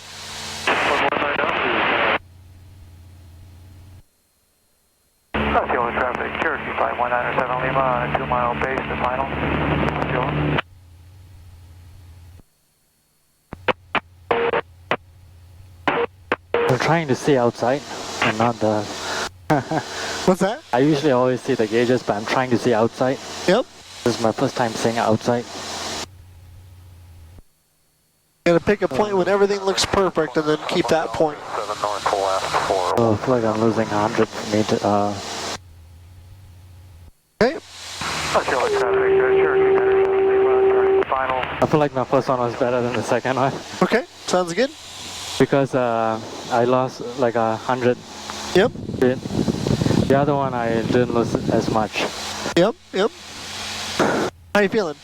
That's the only traffic. Cherokee 5197 Lima on a 2-mile base to final. I'm trying to see outside and not the... What's that? I usually always see the gauges, but I'm trying to see outside. Yep. This is my first time seeing outside. Gotta pick a point when everything looks perfect and then keep that point. 7 north left 4. Oh, I feel like I'm losing 100 meters. Okay. That's the only traffic. Cherokee 97 Lima final. I feel like my first one was better than the second one Okay. Sounds good. because I lost like 100 Yep. feet. The other one I didn't lose as much. Yep. Yep. How you feeling?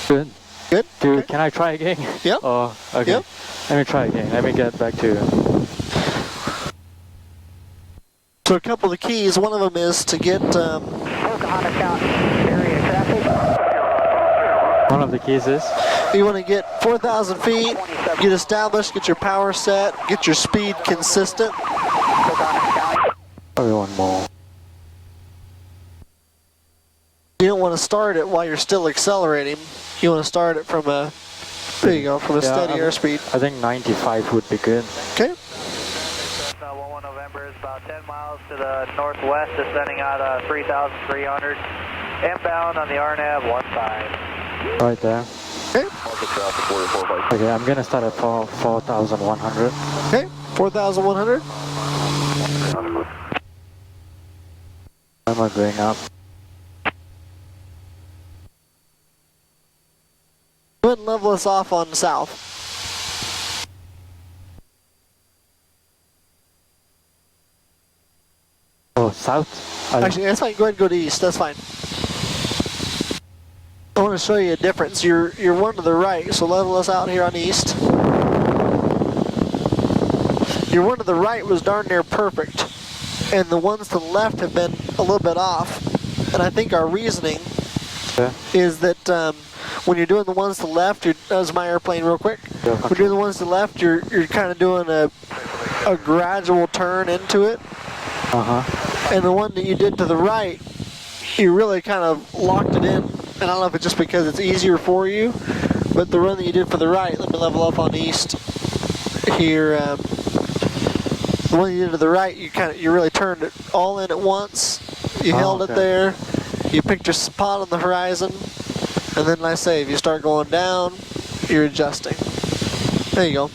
Good. Good? Dude, Okay. can I try again? Yep. Oh, okay. Yep. Let me try again. Let me get back to you. So a couple of keys. One of them is to get... One of the keys is? you want to get 4,000 feet, get established, get your power set, get your speed consistent. Probably one more. You don't want to start it while you're still accelerating. You want to start it from a... There you go, from a steady airspeed. I think 95 would be good. Okay. 11 November is about 10 miles to the northwest, descending out 3,300. Inbound on the RNAV 15. Right there. Okay. Okay, I'm gonna start at 4,100. Okay. 4,100. Why am I going up? Go ahead and level us off on south. Oh, south? Actually, that's fine. Go ahead and go to east. That's fine. I want to show you a difference. You're one to the right, so level us out here on east. Your one to the right was darn near perfect, and the ones to the left have been a little bit off. And I think our reasoning is that when you're doing the ones to the left, that was my airplane real quick. Yeah, When you're doing the ones to the left, you're kind of doing a gradual turn into it. And the one that you did to the right, you really kind of locked it in. And I don't know if it's just because it's easier for you, but the run that you did for the right, let me level up on east here. The one you did to the right, you really turned it all in at once. You held it there. You picked your spot on the horizon, and then like I say, if you start going down, you're adjusting. There you go.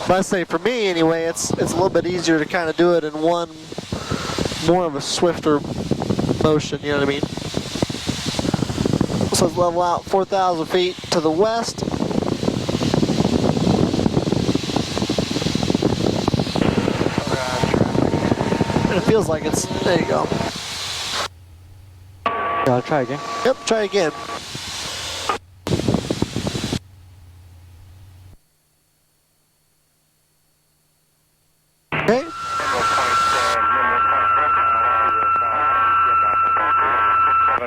But I say for me anyway, it's a little bit easier to kind of do it in one, more of a swifter motion. You know what I mean? So let's level out 4,000 feet to the west. And it feels like it's, there you go. Yeah, I'll try again. Yep, try again. Okay.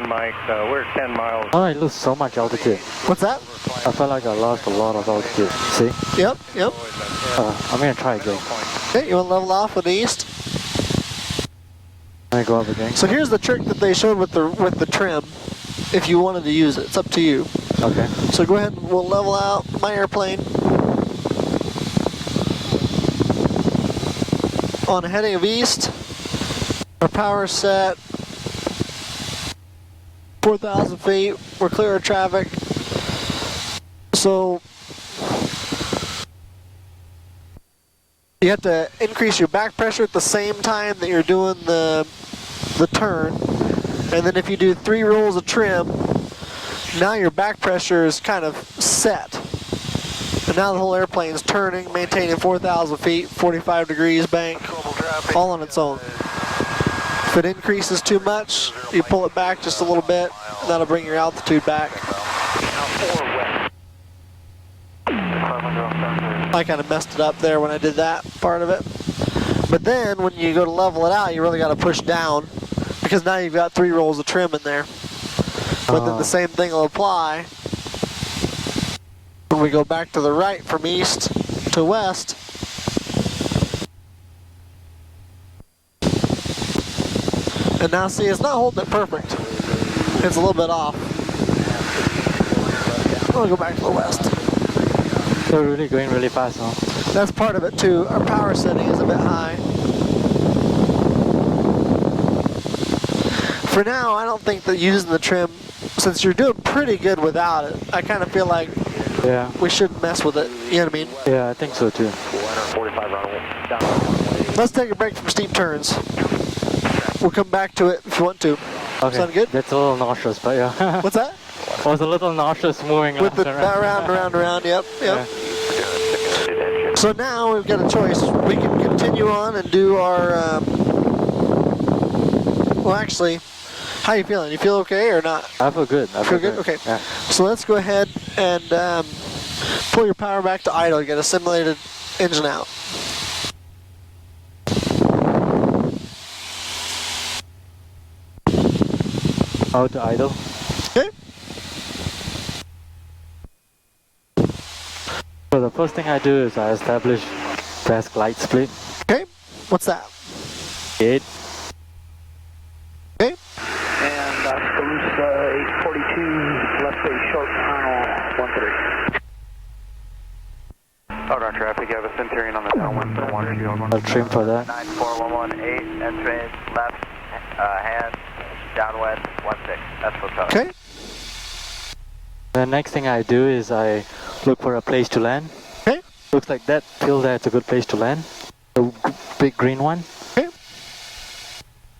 Mike, we're 10 miles miles. Oh, I lose so much altitude. What's that? I felt like I lost a lot of altitude. See? Yep, yep. I'm gonna try again. Okay, you want to level off with the east? I go up again. So here's the trick that they showed with the trim. If you wanted to use it, it's up to you. Okay. So go ahead and we'll level out my airplane on a heading of east. Our power set 4,000 feet. We're clear of traffic. So you have to increase your back pressure at the same time that you're doing the turn. And then if you do 3 rolls of trim, now your back pressure is kind of set. And now the whole airplane is turning, maintaining 4,000 feet, 45 degrees bank, all on its own. If it increases too much, you pull it back just a little bit, and that'll bring your altitude back. I kind of messed it up there when I did that part of it. But then when you go to level it out, you really got to push down, because now you've got 3 rolls of trim in there. But then the same thing will apply when we go back to the right from east to west. And now see, it's not holding it perfect. It's a little bit off. I'm gonna go back to the west. You're really going really fast, huh? That's part of it too. Our power setting is a bit high. For now, I don't think that using the trim, since you're doing pretty good without it, I kind of feel like we shouldn't mess with it. You know what I mean? Yeah, I think so too. 445 runway. Let's take a break from steep turns. We'll come back to it if you want to. Okay. Sound good? That's a little nauseous, but yeah. What's that? I was a little nauseous moving With the around. around, yep. Yeah. So now we've got a choice. We can continue on and do our, well actually, how you feeling? You feel okay or not? I feel good. I Feel good? Okay. Yeah. So let's go ahead and pull your power back to idle. Get a simulated engine out. Out to idle. Okay. So the first thing I do is I establish fast glide split. Okay. What's that? 8. Okay. And Scaloosa 842, left base short final 13. Out on traffic, you have a Centurion on the downwind for 1 I'll trim for that. 94118, entrance left hand, downwind 16. That's hotel. Okay. The next thing I do is I look for a place to land. Okay. Looks like that field there is a good place to land. The big green one. Okay.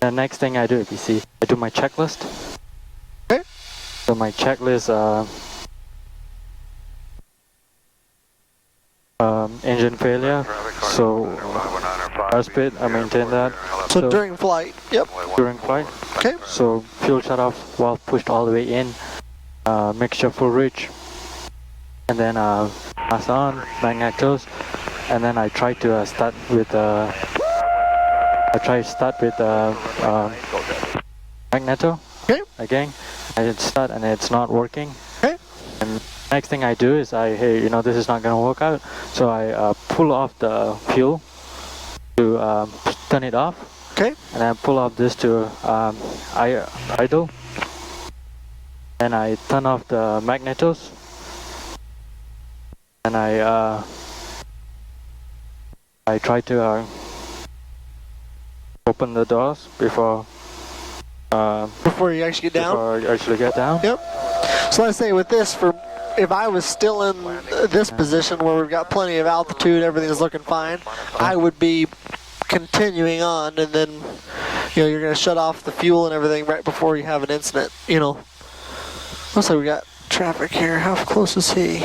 The next thing I do, if you see, I do my checklist. Okay. So my checklist, engine failure. So airspeed, I maintain that. So during flight. Yep. During flight. Okay. So fuel shut off, valve pushed all the way in. Mixture full reach. And then pass on, magnetos. And then I try to start with magneto. Okay. Again, I start and it's not working. Okay. And next thing I do is hey, you know, this is not gonna work out. So I pull off the fuel to turn it off. Okay. And I pull off this to idle. And I turn off the magnetos. And I try to open the doors before you actually get down? Before you actually get down. Yep. So let's say with this, if I was still in this position where we've got plenty of altitude, everything's looking fine, I would be continuing on, and then you're going to shut off the fuel and everything right before you have an incident. Looks like we got traffic here. How close is he?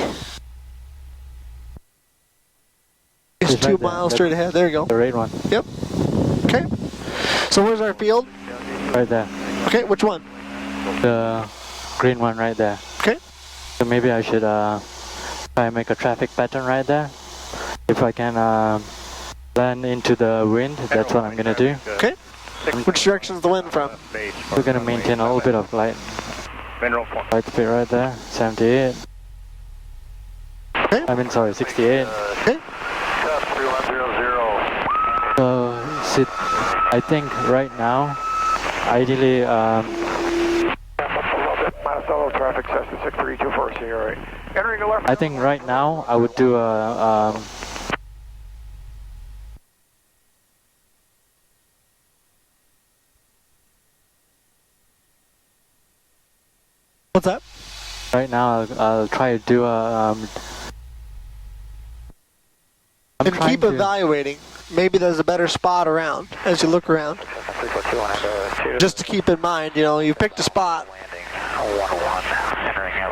It's 2 miles straight ahead. There you go. The right one. Yep. Okay. So where's our field? Right there. Okay, which one? The green one right there. Okay. So maybe I should try and make a traffic pattern right there. If I can land into the wind, that's what I'm gonna do. Okay. Which direction is the wind from? We're gonna maintain a little bit of glide. Mineral point. Right speed right there, 78. Okay. I mean, sorry, 68. Okay. 3100. So, I think right now, ideally, Monticello traffic, Cessna 6324, so you're right. Entering the left. I think right now I would do a, What's that? right now I'll try to do a, I'm And trying keep to, evaluating. Maybe there's a better spot around as you look around. Just to keep in mind, you know, you picked a spot.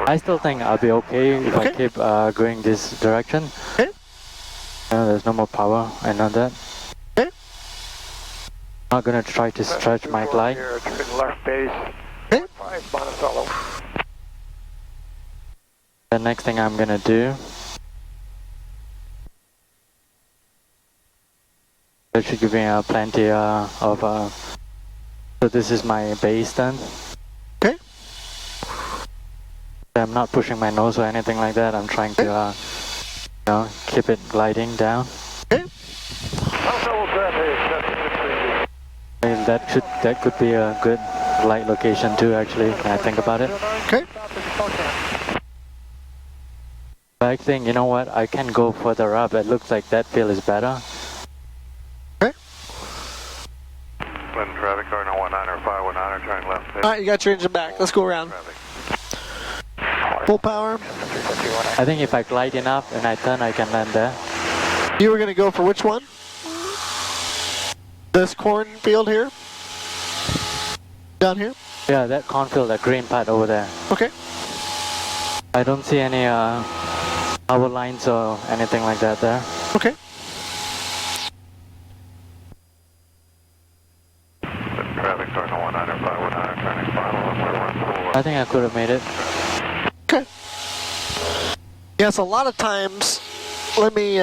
I still think I'll be okay if I Okay. keep going this direction. Okay. There's no more power, I know that. Okay. I'm not gonna try to stretch my glide. Here, left base. Okay. 5 Monticello. The next thing I'm gonna do, that should give me plenty of, so this is my base then. Okay. I'm not pushing my nose or anything like that. I'm trying to, you know, keep it gliding down. Okay. Monticello traffic, Cessna 6324. And that could be a good light location too, actually, when I think about it. Okay. But I think, you know what, I can go further up. It looks like that field is better. Okay. Clinton traffic, Cardinal 19 519, turning left. Alright, you got your engine back. Let's go around. Full power. I think if I glide enough and I turn, I can land there. You were going to go for which one? This cornfield here? Down here? Yeah, that cornfield, that green part over there. Okay. I don't see any power lines or anything like that there. Okay. Traffic, Cardinal 19 519, turning final, I think I could have made it. Okay. Yes, a lot of times, let me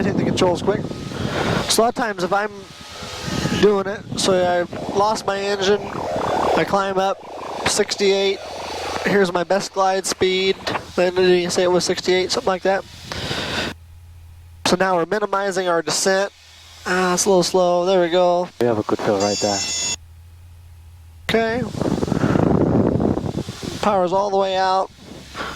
take the controls quick. So a lot of times if I'm doing it, so I've lost my engine, I climb up 68, here's my best glide speed, then did you say it was 68, something like that? So now we're minimizing our descent. It's a little slow, there we go. We have a good field right there. Okay. Power's all the way out.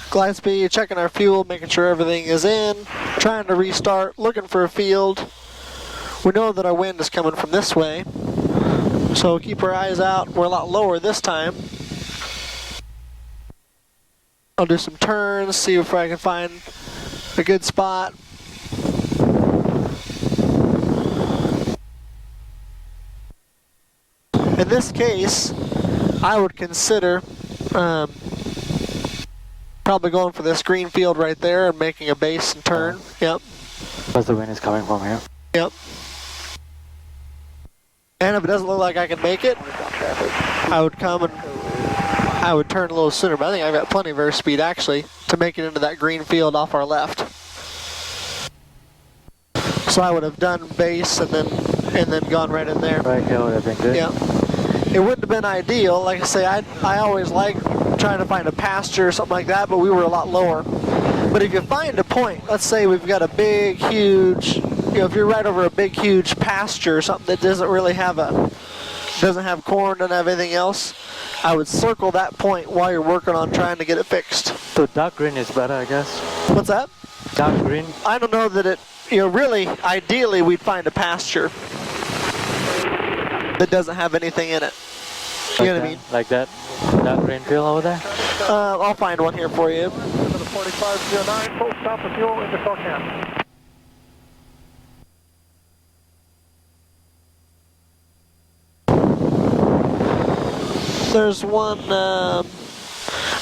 Glide speed, checking our fuel, making sure everything is in. Trying to restart, looking for a field. We know that our wind is coming from this way. So keep our eyes out. We're a lot lower this time. I'll do some turns, see if I can find a good spot. In this case, I would consider probably going for this green field right there and making a base and turn. Yep. Because the wind is coming from here. Yep. And if it doesn't look like I can make it, I would come and I would turn a little sooner. But I think I've got plenty of airspeed actually to make it into that green field off our left. So I would have done base and then gone right in there. Right here would have been good. Yeah. It wouldn't have been ideal. Like I say, I always like trying to find a pasture or something like that, but we were a lot lower. But if you find a point, let's say we've got a big, huge, you know, if you're right over a big, huge pasture or something that doesn't really have doesn't have corn, doesn't have anything else, I would circle that point while you're working on trying to get it fixed. So dark green is better, I guess. What's that? Dark green? I don't know that it, you know, really, ideally we'd find a pasture that doesn't have anything in it. You know what I mean? Like that dark green field over there? I'll find one here for you. 4509, full stop with fuel into Spokane. There's one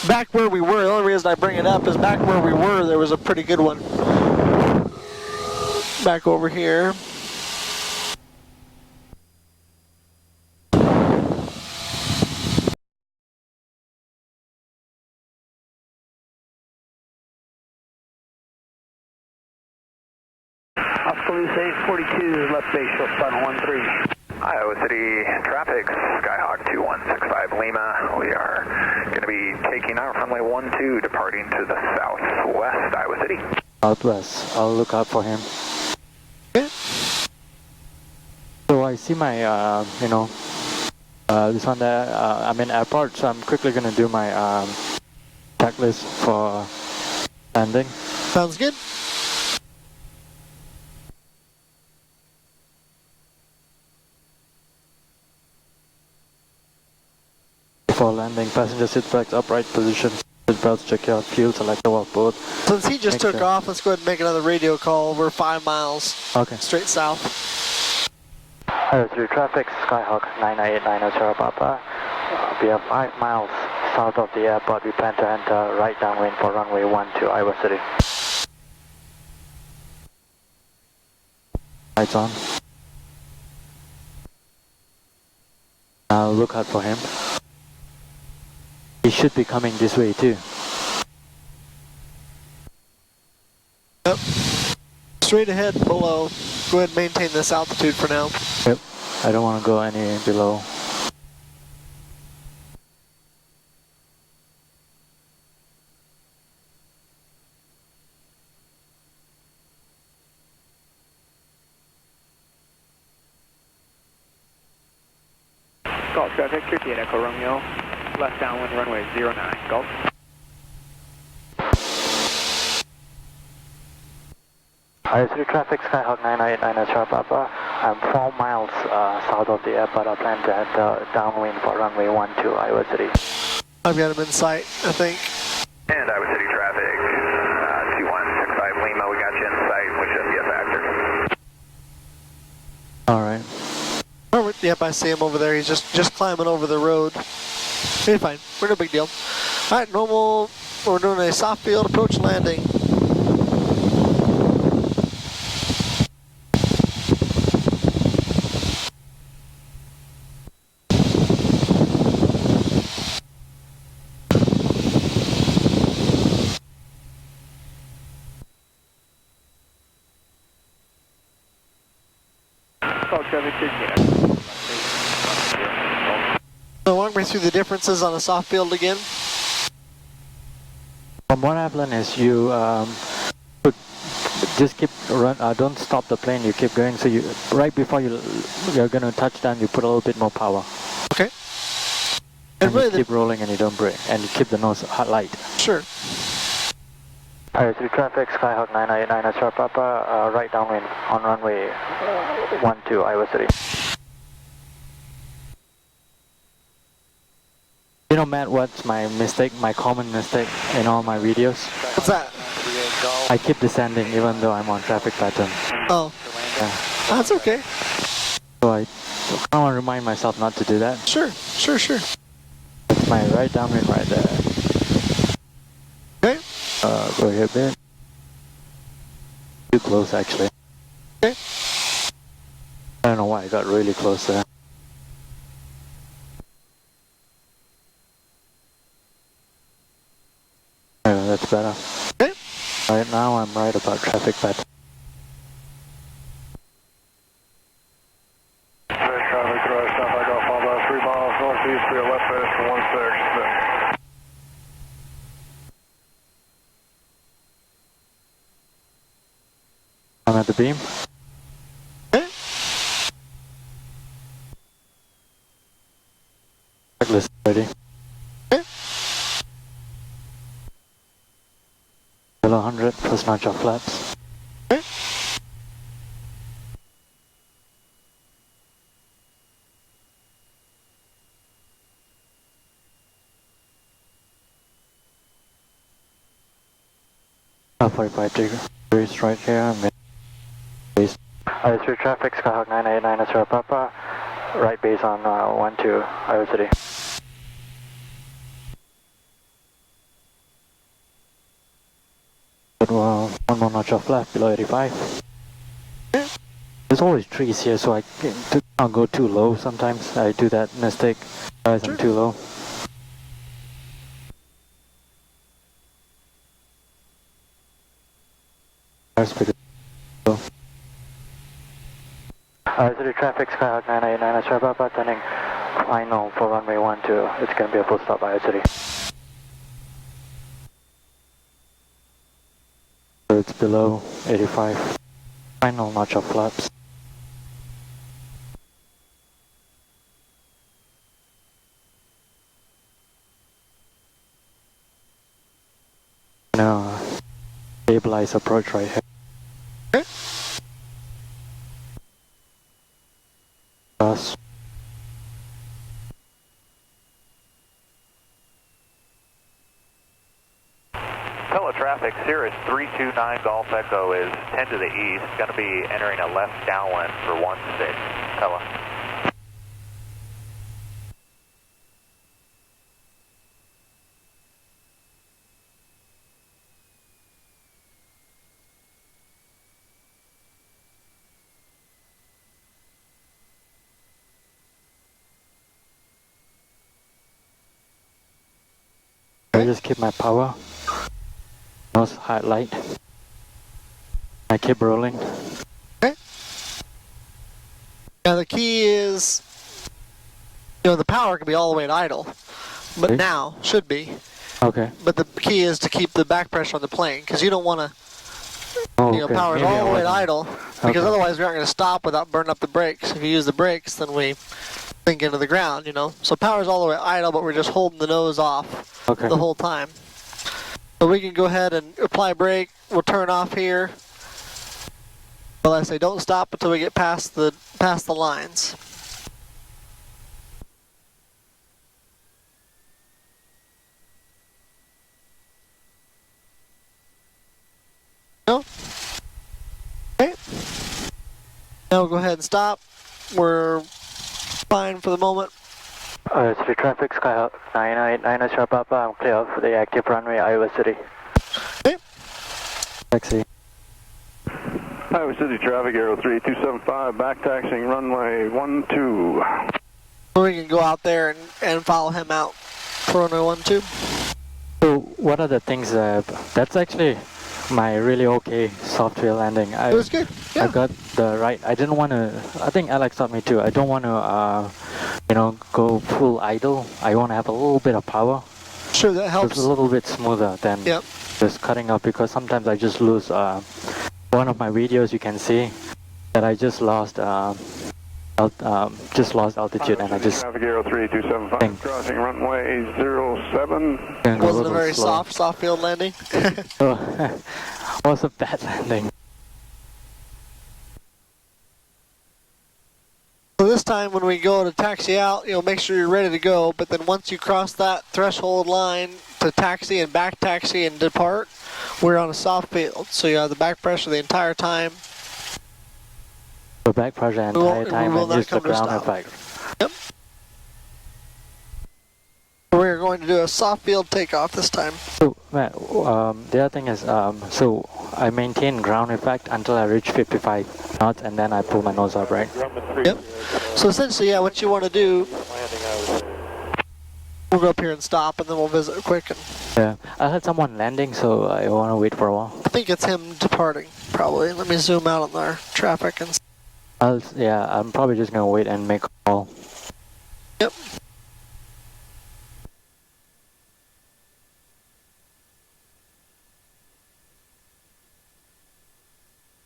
back where we were. The only reason I bring it up is back where we were, there was a pretty good one. Back over here. Oscar 842, left base, short final 13. Iowa City traffic, Skyhawk 2165 Lima. We are going to be taking out runway 12, departing to the southwest, Iowa City. Southwest. I'll look out for him. Okay. So I see my, this one there, I'm in airport, so I'm quickly going to do my checklist for landing. Sounds good. Before landing, passenger seat belts upright position, seat belts check out, fuel selector of both. Since he just Make took sure. off, let's go ahead and make another radio call. We're 5 miles Okay. straight south. Iowa City traffic, Skyhawk 99890 Papa. We are 5 miles south of the airport. We plan to enter right downwind for runway 12, Iowa City. Lights on. I'll look out for him. He should be coming this way too. Yep. Straight ahead below. Go ahead and maintain this altitude for now. Yep. I don't want to go any below. Golf traffic, 38 Echo Romeo, left downwind runway 09, Golf. Iowa City traffic, Skyhawk 99890 Papa. I'm 4 miles south of the airport. I plan to enter downwind for runway 12, Iowa City. I've got him in sight, I think. And Iowa City traffic, 2165 Lima. We got you in sight. We should be a factor. Alright. Oh, yep, I see him over there. He's just climbing over the road. He's fine. We're no big deal. All right, normal. We're doing a soft field approach landing. Golf traffic, 38 Echo. So walk me through the differences on a soft field again. From what I've learned is you just keep run. Don't stop the plane. You keep going. So you right before you're gonna touch down, you put a little bit more power. Okay. And And really, you keep rolling and you don't brake, and you keep the nose light. sure. Iowa City traffic, Skyhawk 99890 Papa, right downwind on runway 12, Iowa City. You know, Matt, what's my mistake, my common mistake in all my videos? What's that? I keep descending even though I'm on traffic pattern. Oh, Yeah. that's okay. So I want to remind myself not to do that. Sure, sure, sure. That's my right downwind right there. Okay. Go here a bit. Too close actually. Okay. I don't know why I got really close there. Yeah, that's better. Okay. Right now I'm right about traffic pattern. Traffic, stop by Golf Papa, 3 miles northeast, we are left base for 16. I'm at the beam. Okay. Checklist ready. Okay. Below 100 plus notch of flaps. Okay. About 45 degrees right here. I'm in base. Iowa City traffic, Skyhawk 98990 Papa. Right base on 12, Iowa City. But, one more notch of flap below 85. There's always trees here, so I can't go too low sometimes. I do that mistake. Guys, I'm too low. City traffic, Skyhawk 989, Sharpapa, turning final for runway 12. It's going to be a full stop by City. So it's below 85. Final notch of flaps. Now, stabilize approach right here. Okay. Cross. Traffic, Cirrus 329 Golf Echo is 10 to the east, going to be entering a left downwind for 16. Tella. I just keep my power. Nose highlight. I keep rolling. Okay. Now the key is, the power can be all the way at idle, but Okay. now should be. Okay. But the key is to keep the back pressure on the plane, because you don't want to, Oh, okay. power is Maybe all the I way at wasn't- idle, because Okay. otherwise we aren't going to stop without burning up the brakes. If you use the brakes, then we sink into the ground, So power is all the way at idle, but we're just holding the nose off Okay. the whole time. So we can go ahead and apply brake. We'll turn off here. But I say don't stop until we get past the lines. No? Okay. Now we'll go ahead and stop. We're fine for the moment. City traffic, Skyhawk 989, Sharpapa, I'm clear for the active runway, Iowa City. Okay. Taxi. Iowa City traffic, Aero 3275, back taxiing runway 12. So we can go out there and follow him out for runway 12. So what are the things that's actually my really okay soft tail landing. It was good. Yeah. I got the right. I didn't want to. I think Alex taught me too. I don't want to, go full idle. I want to have a little bit of power. Sure, that helps. It's a little bit smoother than Yep. just cutting up, because sometimes I just lose. One of my videos you can see that I just lost. Just lost altitude, and I just Traffic Aero 3275 crossing runway 07. Wasn't a very soft field landing. was a bad landing. So this time when we go to taxi out, make sure you're ready to go, but then once you cross that threshold line to taxi and back taxi and depart, we're on a soft field. So you have the back pressure the entire time. The back pressure the entire time and just the ground effect. Yep. We're going to do a soft field takeoff this time. So, Matt, the other thing is, so I maintain ground effect until I reach 55 knots, and then I pull my nose up, right? Yep. So essentially, yeah, what you want to do, we'll go up here and stop, and then we'll visit quick. And Yeah, I heard someone landing, so I want to wait for a while. I think it's him departing, probably. Let me zoom out on our traffic and. Yeah, I'm probably just gonna wait and make a call. Yep.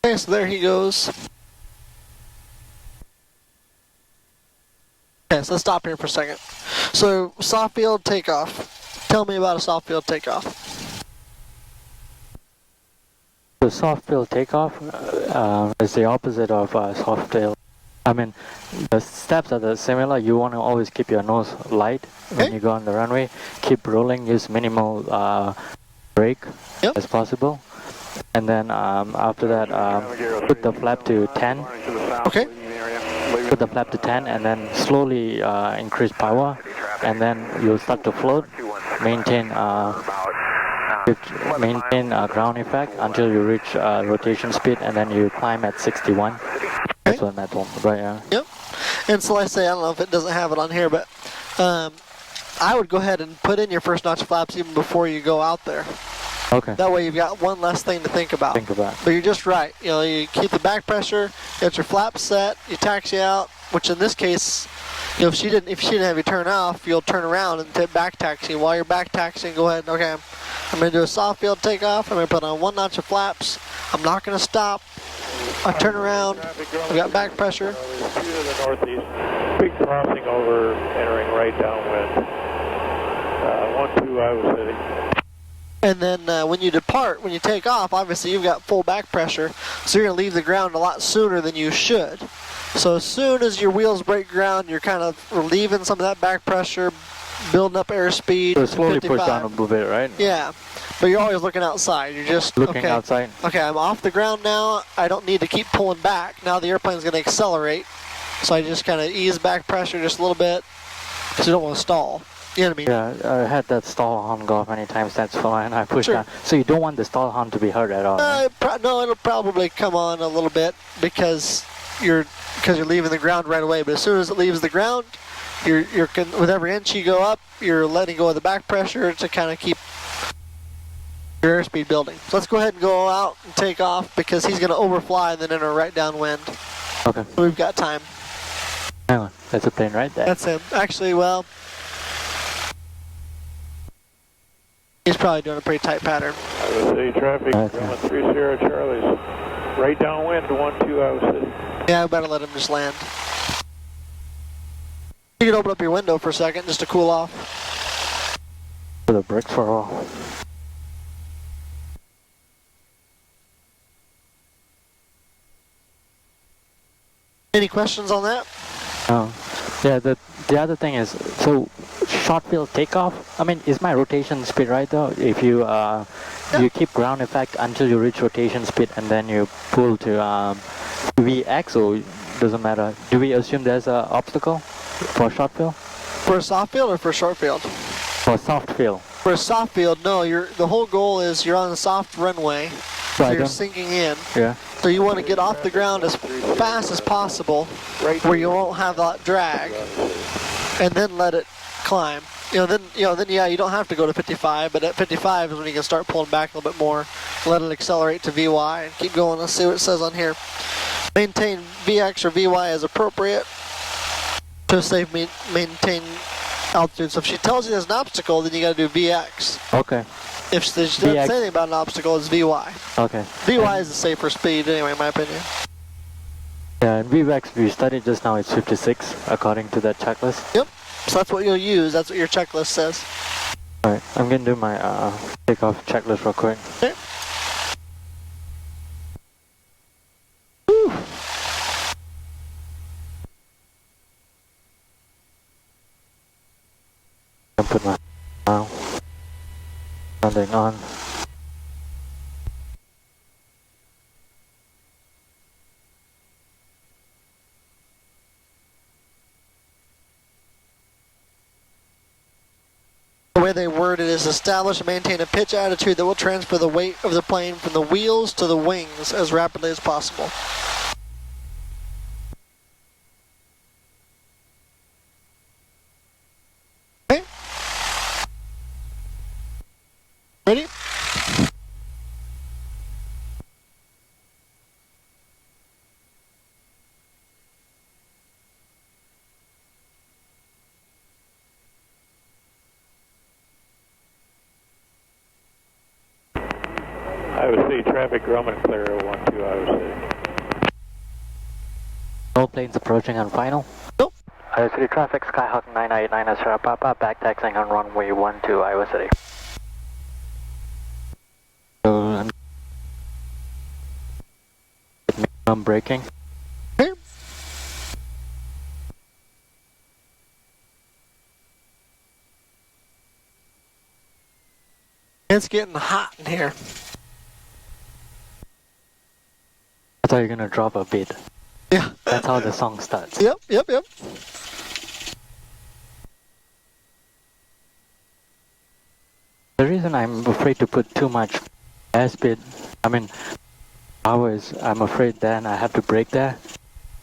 Okay, so there he goes. Okay, so let's stop here for a second. So, soft field takeoff. Tell me about a soft field takeoff. The soft tail takeoff is the opposite of soft tail. I mean, the steps are similar. You want to always keep your nose light when you go on the runway. Keep rolling. Use minimal brake as possible. And then after that, put the flap to 10. Okay. Put the flap to 10, and then slowly increase power, and then you'll start to float. Maintain ground effect until you reach rotation speed, and then you climb at 61. That's what that one, right? Yeah. Yep. And so I say, I don't know if it doesn't have it on here, but I would go ahead and put in your first notch flaps even before you go out there. Okay. That way you've got one less thing to think about. Think about. But you're just right. You keep the back pressure. got your flaps set, you taxi out, which in this case, you know, if she didn't have you turn off, you'll turn around and back taxi. While you're back taxiing, go ahead. Okay, I'm going to do a soft field takeoff. I'm going to put on 1 notch of flaps. I'm not going to stop. I turn around. I've got back pressure. To the northeast, big crossing over, entering right downwind. 12 Iowa City. And then when you depart, when you take off, obviously you've got full back pressure, so you're going to leave the ground a lot sooner than you should. So as soon as your wheels break ground, you're kind of relieving some of that back pressure, building up airspeed. So slowly 55. push down a little bit, right? Yeah, but you're always looking outside. You're just Looking okay, outside. Okay, I'm off the ground now. I don't need to keep pulling back. Now the airplane's going to accelerate, so I just kind of ease back pressure just a little bit, because you don't want to stall. You know what I mean? Yeah, I had that stall horn go off many times. That's fine. I pushed Sure. down. So you don't want the stall horn to be heard at all. Right? No, it'll probably come on a little bit because you're leaving the ground right away. But as soon as it leaves the ground, you're with every inch you go up, you're letting go of the back pressure to kind of keep your airspeed building. So let's go ahead and go out and take off because he's going to overfly and then enter right downwind. Okay. So we've got time. Hang on. That's a plane right there. That's him. Actually, well, he's probably doing a pretty tight pattern. Iowa City traffic, Okay. Grumman 30 Charlie's. Right downwind, 12 Iowa City. Yeah, I better let him just land. You can open up your window for a second just to cool off. For the bricks for all. Any questions on that? Oh, yeah. The other thing is, so short field takeoff. I mean, is my rotation speed right though? If you you keep ground effect until you reach rotation speed, and then you pull to VX, or doesn't matter. Do we assume there's an obstacle for short field? For a soft field or for a short field? For soft field. For a soft field, no. The whole goal is you're on a soft runway, so you're sinking in. Yeah. So you want to get off the ground as fast as possible, where you won't have that drag, and then let it climb. Then you don't have to go to 55, but at 55 is when you can start pulling back a little bit more. Let it accelerate to VY and keep going. Let's see what it says on here. Maintain VX or VY as appropriate to maintain altitude. So if she tells you there's an obstacle, then you got to do VX. Okay. If she doesn't say anything about an obstacle, it's VY. Okay. VY is the safer speed anyway, in my opinion. Yeah, and VX we studied just now, it's 56 according to that checklist. Yep. So that's what you'll use. That's what your checklist says. Alright, I'm gonna do my takeoff checklist real quick. Okay. Whew. I put my something on. The way they word it is establish and maintain a pitch attitude that will transfer the weight of the plane from the wheels to the wings as rapidly as possible. Okay. Ready? Iowa City traffic, Grumman clear, 12 Iowa City. No planes approaching on final. Nope. Iowa City traffic, Skyhawk 989 Sierra Papa, back taxiing on runway 12 Iowa City. So I'm braking. Okay. It's getting hot in here. I thought you were gonna drop a beat. Yeah. That's how the song starts. Yep. The reason I'm afraid to put too much airspeed, I mean, hours, I'm afraid then I have to brake there.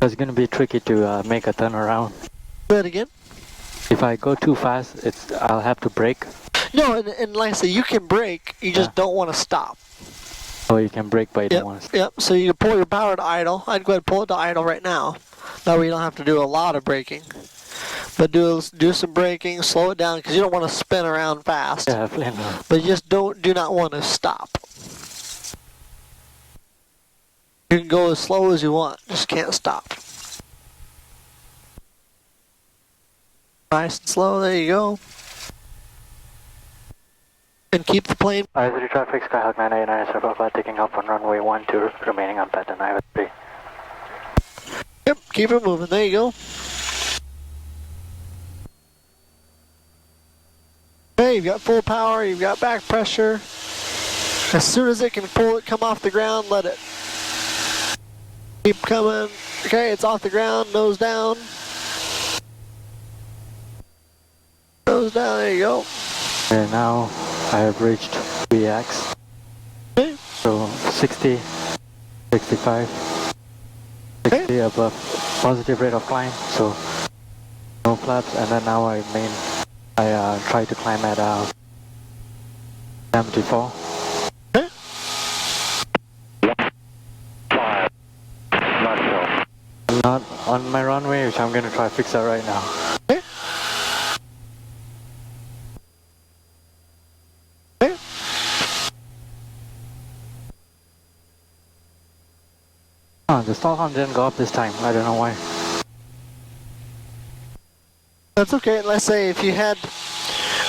It's gonna be tricky to make a turnaround. Do it again. If I go too fast, I'll have to brake. No, and like I say, you can brake, you just don't want to stop. So you can brake, but you don't want to. Yep, so you can pull your power to idle. I'd go ahead and pull it to idle right now. That way you don't have to do a lot of braking. But do some braking, slow it down, because you don't want to spin around fast. Yeah, plenty. But you just do not want to stop. You can go as slow as you want, just can't stop. Nice and slow, there you go. And keep the plane. I-3 traffic, Skyhawk 989 Papa taking off on runway 12, remaining on pattern I-3. Yep, keep it moving, there you go. Okay, you've got full power, you've got back pressure. As soon as it can come off the ground, let it. Keep coming. Okay, it's off the ground, nose down. Nose down, there you go. And now I have reached 3x. Okay. So 60, 65, 60 above positive rate of climb, so no flaps. And then now I try to climb at 74. Okay. Not on my runway, which I'm going to try to fix that right now. Okay. Okay. Oh, the stall count didn't go up this time. I don't know why. That's okay. Let's say if you had,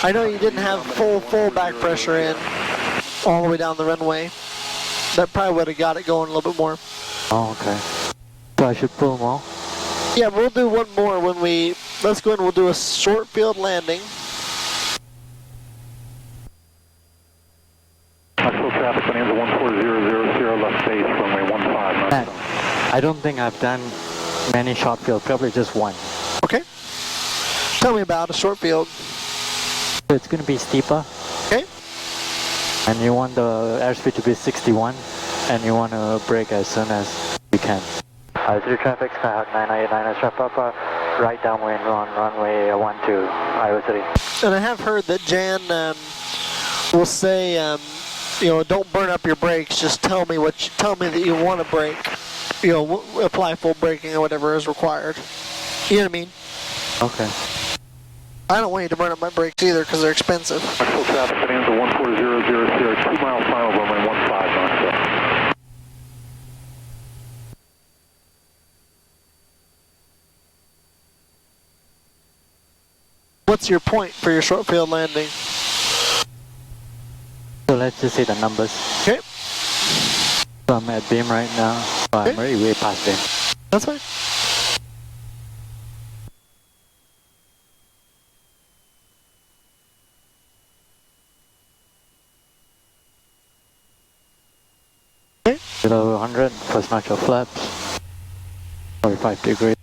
I know you didn't have full back pressure in all the way down the runway. That probably would have got it going a little bit more. Oh, okay. So I should pull more? Yeah, we'll do one more when let's go in and we'll do a short field landing. Actual traffic on the 14000 left base, runway 15. I don't think I've done many short field, probably just one. Okay. Tell me about a short field. So it's going to be steeper. Okay. And you want the airspeed to be 61, and you want to brake as soon as you can. I-3 traffic, Skyhawk 989 strap up, right downwind on runway 12, Iowa City. And I have heard that Jan will say, don't burn up your brakes. Just tell me that you want to brake. Apply full braking or whatever is required. You know what I mean? Okay. I don't want you to burn up my brakes either because they're expensive. Actual traffic on the 14000, 2 mile final, runway 15 knots. What's your point for your short field landing? So let's just say the numbers. Okay. So I'm at beam right now, so I'm already way past beam. That's fine. Okay. Below 100, first notch of flaps, 45 degrees.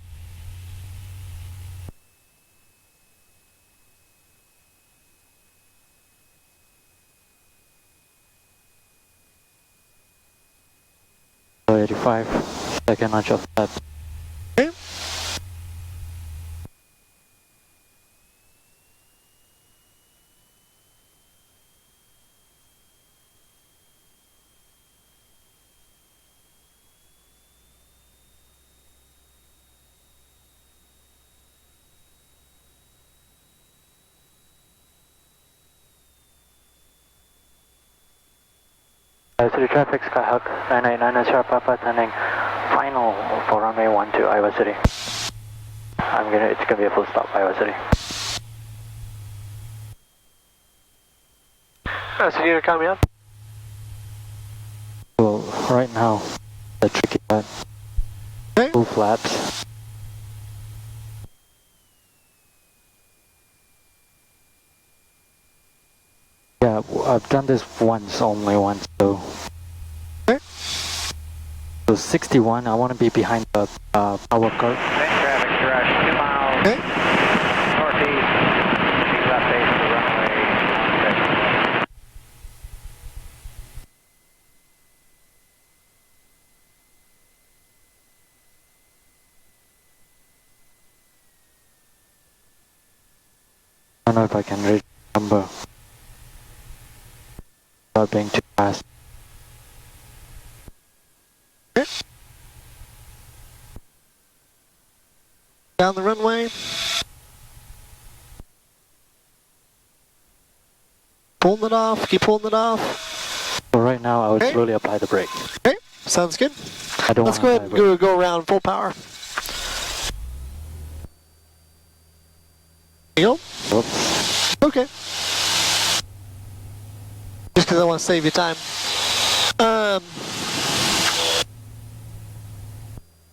So 85, second notch of flaps. Okay. City traffic, Skyhawk 989 Sierra Papa turning final for runway 12, Iowa City. It's gonna be a full stop, Iowa City. So you're coming up? Well, right now, the tricky part. Okay. Full flaps. Yeah, I've done this only once, so. Okay. So 61, I want to be behind the power curve. Traffic direct 2 miles Okay. northeast. Keep left base to runway 16. I don't know if I can read the number without being too fast. Down the runway. Pulling it off, keep pulling it off. So right now, I would Okay. slowly apply the brake. Okay, sounds good. I don't Let's want go to ahead and go around full power. There you go. Oops. Okay. Just because I want to save you time.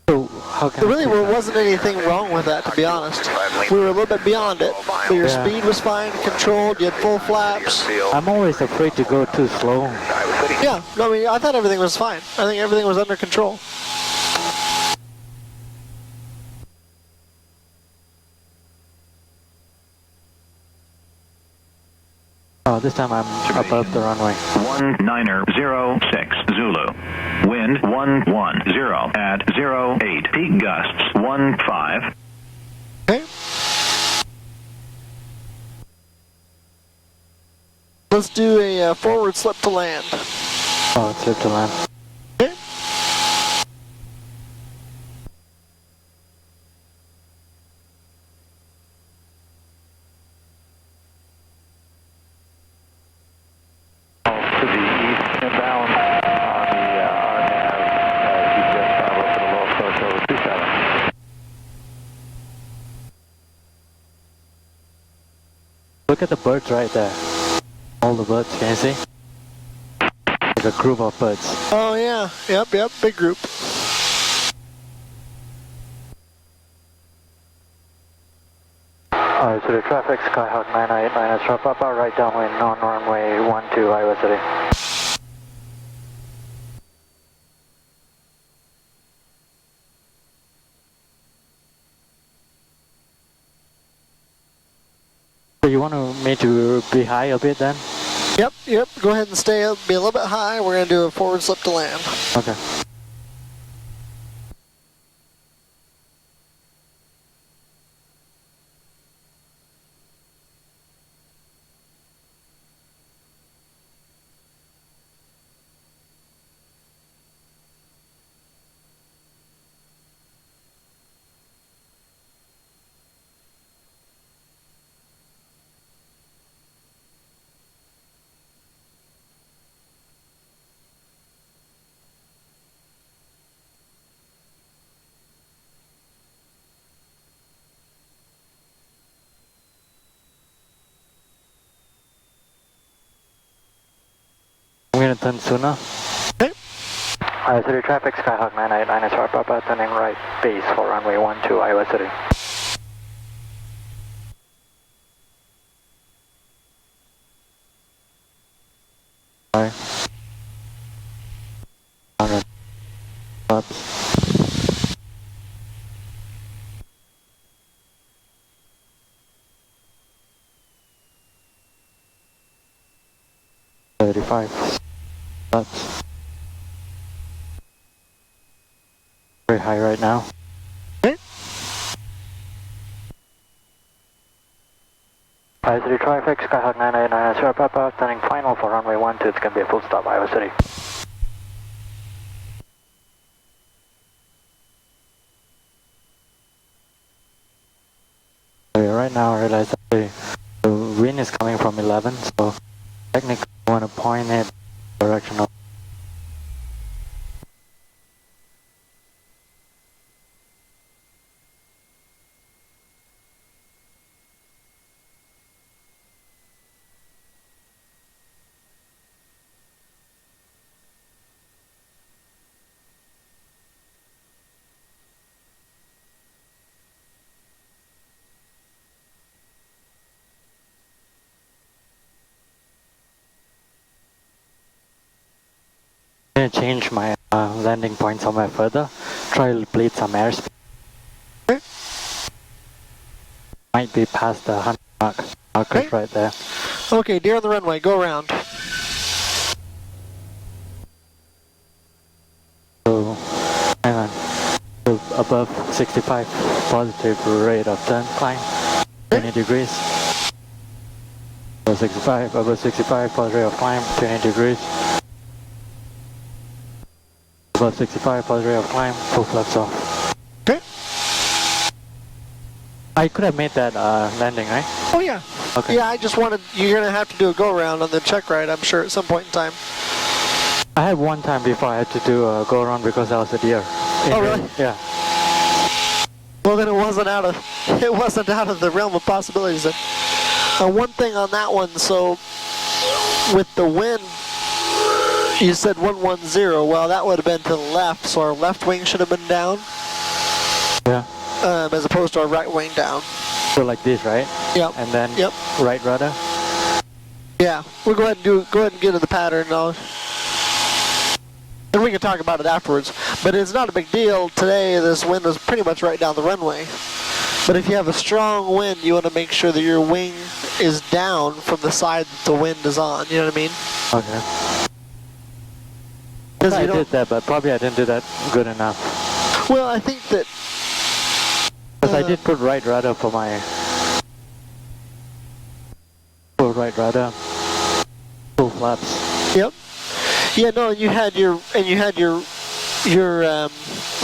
So how can There really I take that? wasn't anything wrong with that, to be honest. We were a little bit beyond it. But your Yeah. speed was fine, controlled, you had full flaps. I'm always afraid to go too slow. Yeah, no, I mean, I thought everything was fine. I think everything was under control. Oh, this time I'm above the runway. 1906 Zulu. Wind 110 at 08. Peak gusts 15. Okay. Let's do a forward slip to land. Oh, it's slip to land. Okay. To the east inbound on the RNAV, GPS travel to the low approach over 27. Look at the birds right there. All the birds, can you see? Like a group of birds. Oh yeah, yep, big group. Alright, so the traffic, Skyhawk 989 is up right downwind on runway 12, Iowa City. So you want me to be high a bit then? Yep, go ahead and stay up, be a little bit high. We're going to do a forward slip to land. Okay. I'm gonna turn sooner. Okay. City traffic, Skyhawk 989 is up, turning right base for runway 12, Iowa City. Alright. 100 flaps. $35 flaps. Very high right now. Okay. City traffic, Skyhawk 989 is up, turning final for runway 12, it's gonna be a full stop, Iowa City. Right now I realize that the wind is coming from 11, so technically I want to point it direction of. I'm going to change my landing point somewhere further, try to bleed some airspeed. Okay. Might be past the 100 markers Okay. right there. Okay, deer on the runway, go around. So, hang on. So above 65 positive rate of turn climb, 20 degrees. Above 65 positive rate of climb, 20 degrees. Above 65 positive rate of climb, full flaps off. Okay. I could have made that landing, right? Oh yeah. Okay. Yeah, I just wanted, you're going to have to do a go-around on the check ride, I'm sure, at some point in time. I had one time before I had to do a go around because I was a deer. Oh, really? Yeah. Well, then it wasn't out of the realm of possibilities. Then. One thing on that one, so with the wind, you said 110. Well, that would have been to the left, so our left wing should have been down. Yeah. As opposed to our right wing down. So like this, right? Yep. And then Yep. right rudder. Yeah, we'll go ahead and get into the pattern now. And we can talk about it afterwards. But it's not a big deal. Today, this wind was pretty much right down the runway. But if you have a strong wind, you want to make sure that your wing is down from the side that the wind is on. You know what I mean? Okay. I did that, but probably I didn't do that good enough. Well, I think that... Because I did put right rudder for my... Full right rudder. Full flaps. Yep. Yeah, no, you had your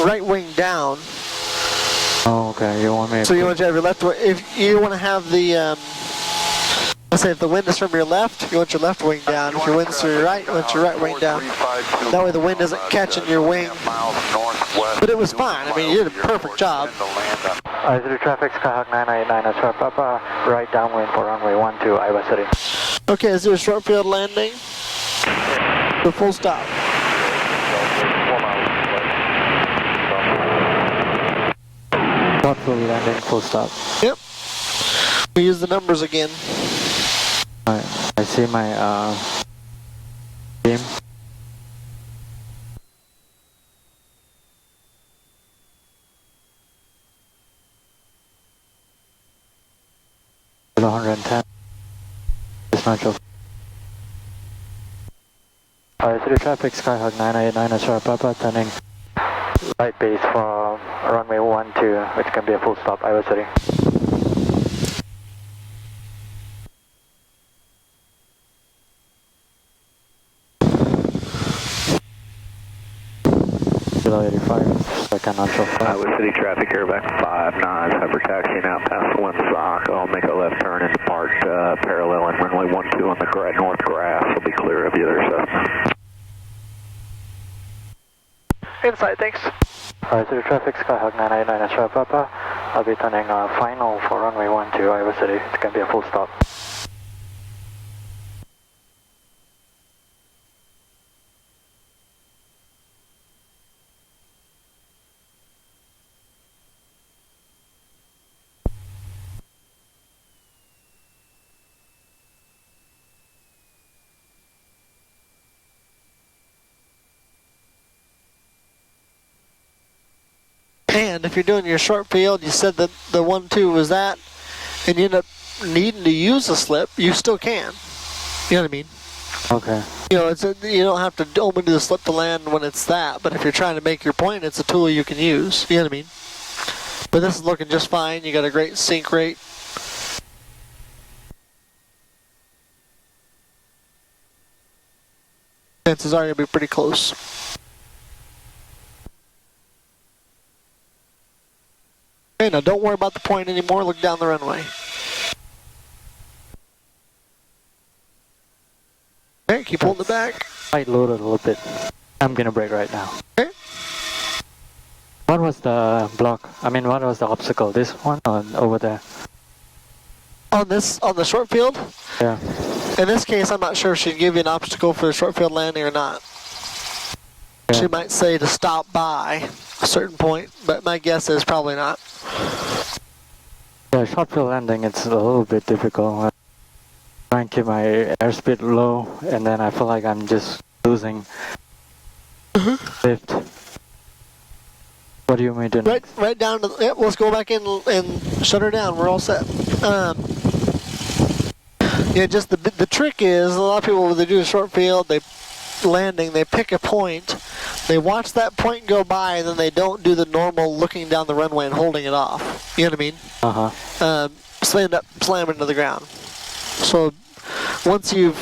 right wing down. Oh, okay. You want me? So you want to have your left wing. If you want to have the, let's say if the wind is from your left, you want your left wing down. If your wind's to your right, you want your right wing down. That way the wind isn't catching your wing. But it was fine. I mean, you did a perfect job. Zero traffic, Skyhawk 989, that's right, Papa. Right downwind for runway 12, Iowa City. Okay, is there a short field landing? The full stop. Short field landing, full stop. Yep. We use the numbers again. Alright, I see my beam. Below 110. It's not sure. City traffic, Skyhawk 989, that's right, Papa, turning right base for runway 12, which can be a full stop, Iowa City. Below 85, second onshore flight. Iowa City traffic, airback 59, hover taxiing out past one sock. I'll make a left turn into park parallel and runway 12 on the north grass. Will be clear of you there, so. Inside, thanks. City traffic, Skyhawk 989, that's right, Papa. I'll be turning final for runway 12, Iowa City. It's going to be a full stop. And if you're doing your short field, you said that the 1-2 was that, and you end up needing to use a slip, you still can. You know what I mean? Okay. You know, you don't have to only do the slip to land when it's that, but if you're trying to make your point, it's a tool you can use. You know what I mean? But this is looking just fine. You got a great sink rate. Chances are you'll be pretty close. Okay, now don't worry about the point anymore. Look down the runway. Okay, keep holding it back. Might load it a little bit. I'm gonna brake right now. Okay. What was the block? I mean, what was the obstacle? This one or over there? On the short field? Yeah. In this case, I'm not sure if she'd give you an obstacle for the short field landing or not. Yeah. She might say to stop by a certain point, but my guess is probably not. Yeah, short field landing, it's a little bit difficult. I try and keep my airspeed low, and then I feel like I'm just losing lift. What do you mean to do? Right down to, yep, let's go back in and shut her down. We're all set. Yeah, just the trick is, a lot of people, when they do a short field, they pick a point, they watch that point go by, and then they don't do the normal looking down the runway and holding it off. You know what I mean? Uh-huh. So they end up slamming to the ground. So once you've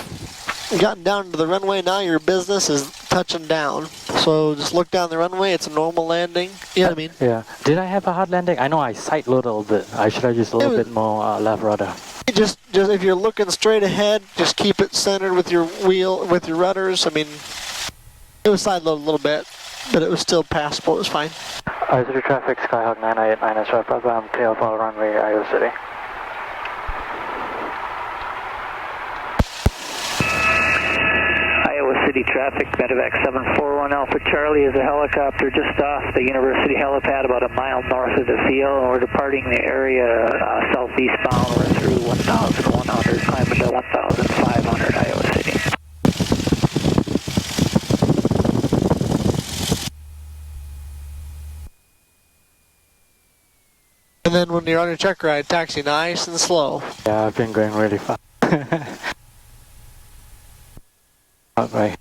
gotten down to the runway, now your business is touching down. So just look down the runway. It's a normal landing. You know what I mean? Yeah. Did I have a hard landing? I know I side load a little bit. I should have used a little bit more left rudder. Just if you're looking straight ahead, just keep it centered with your wheel, with your rudders. I mean, it was side load a little bit, but it was still passable. It was fine. Iowa City traffic, Skyhawk 989 is right above clear of all runway, Iowa City. Iowa City traffic, medevac 741 Alpha Charlie is a helicopter just off the University helipad about a mile north of the field. We're departing the area southeastbound. We're through 1,100, climbing to 1,500 Iowa City. And then when you're on your check ride, taxi nice and slow. Yeah, I've been going really fast. Alright.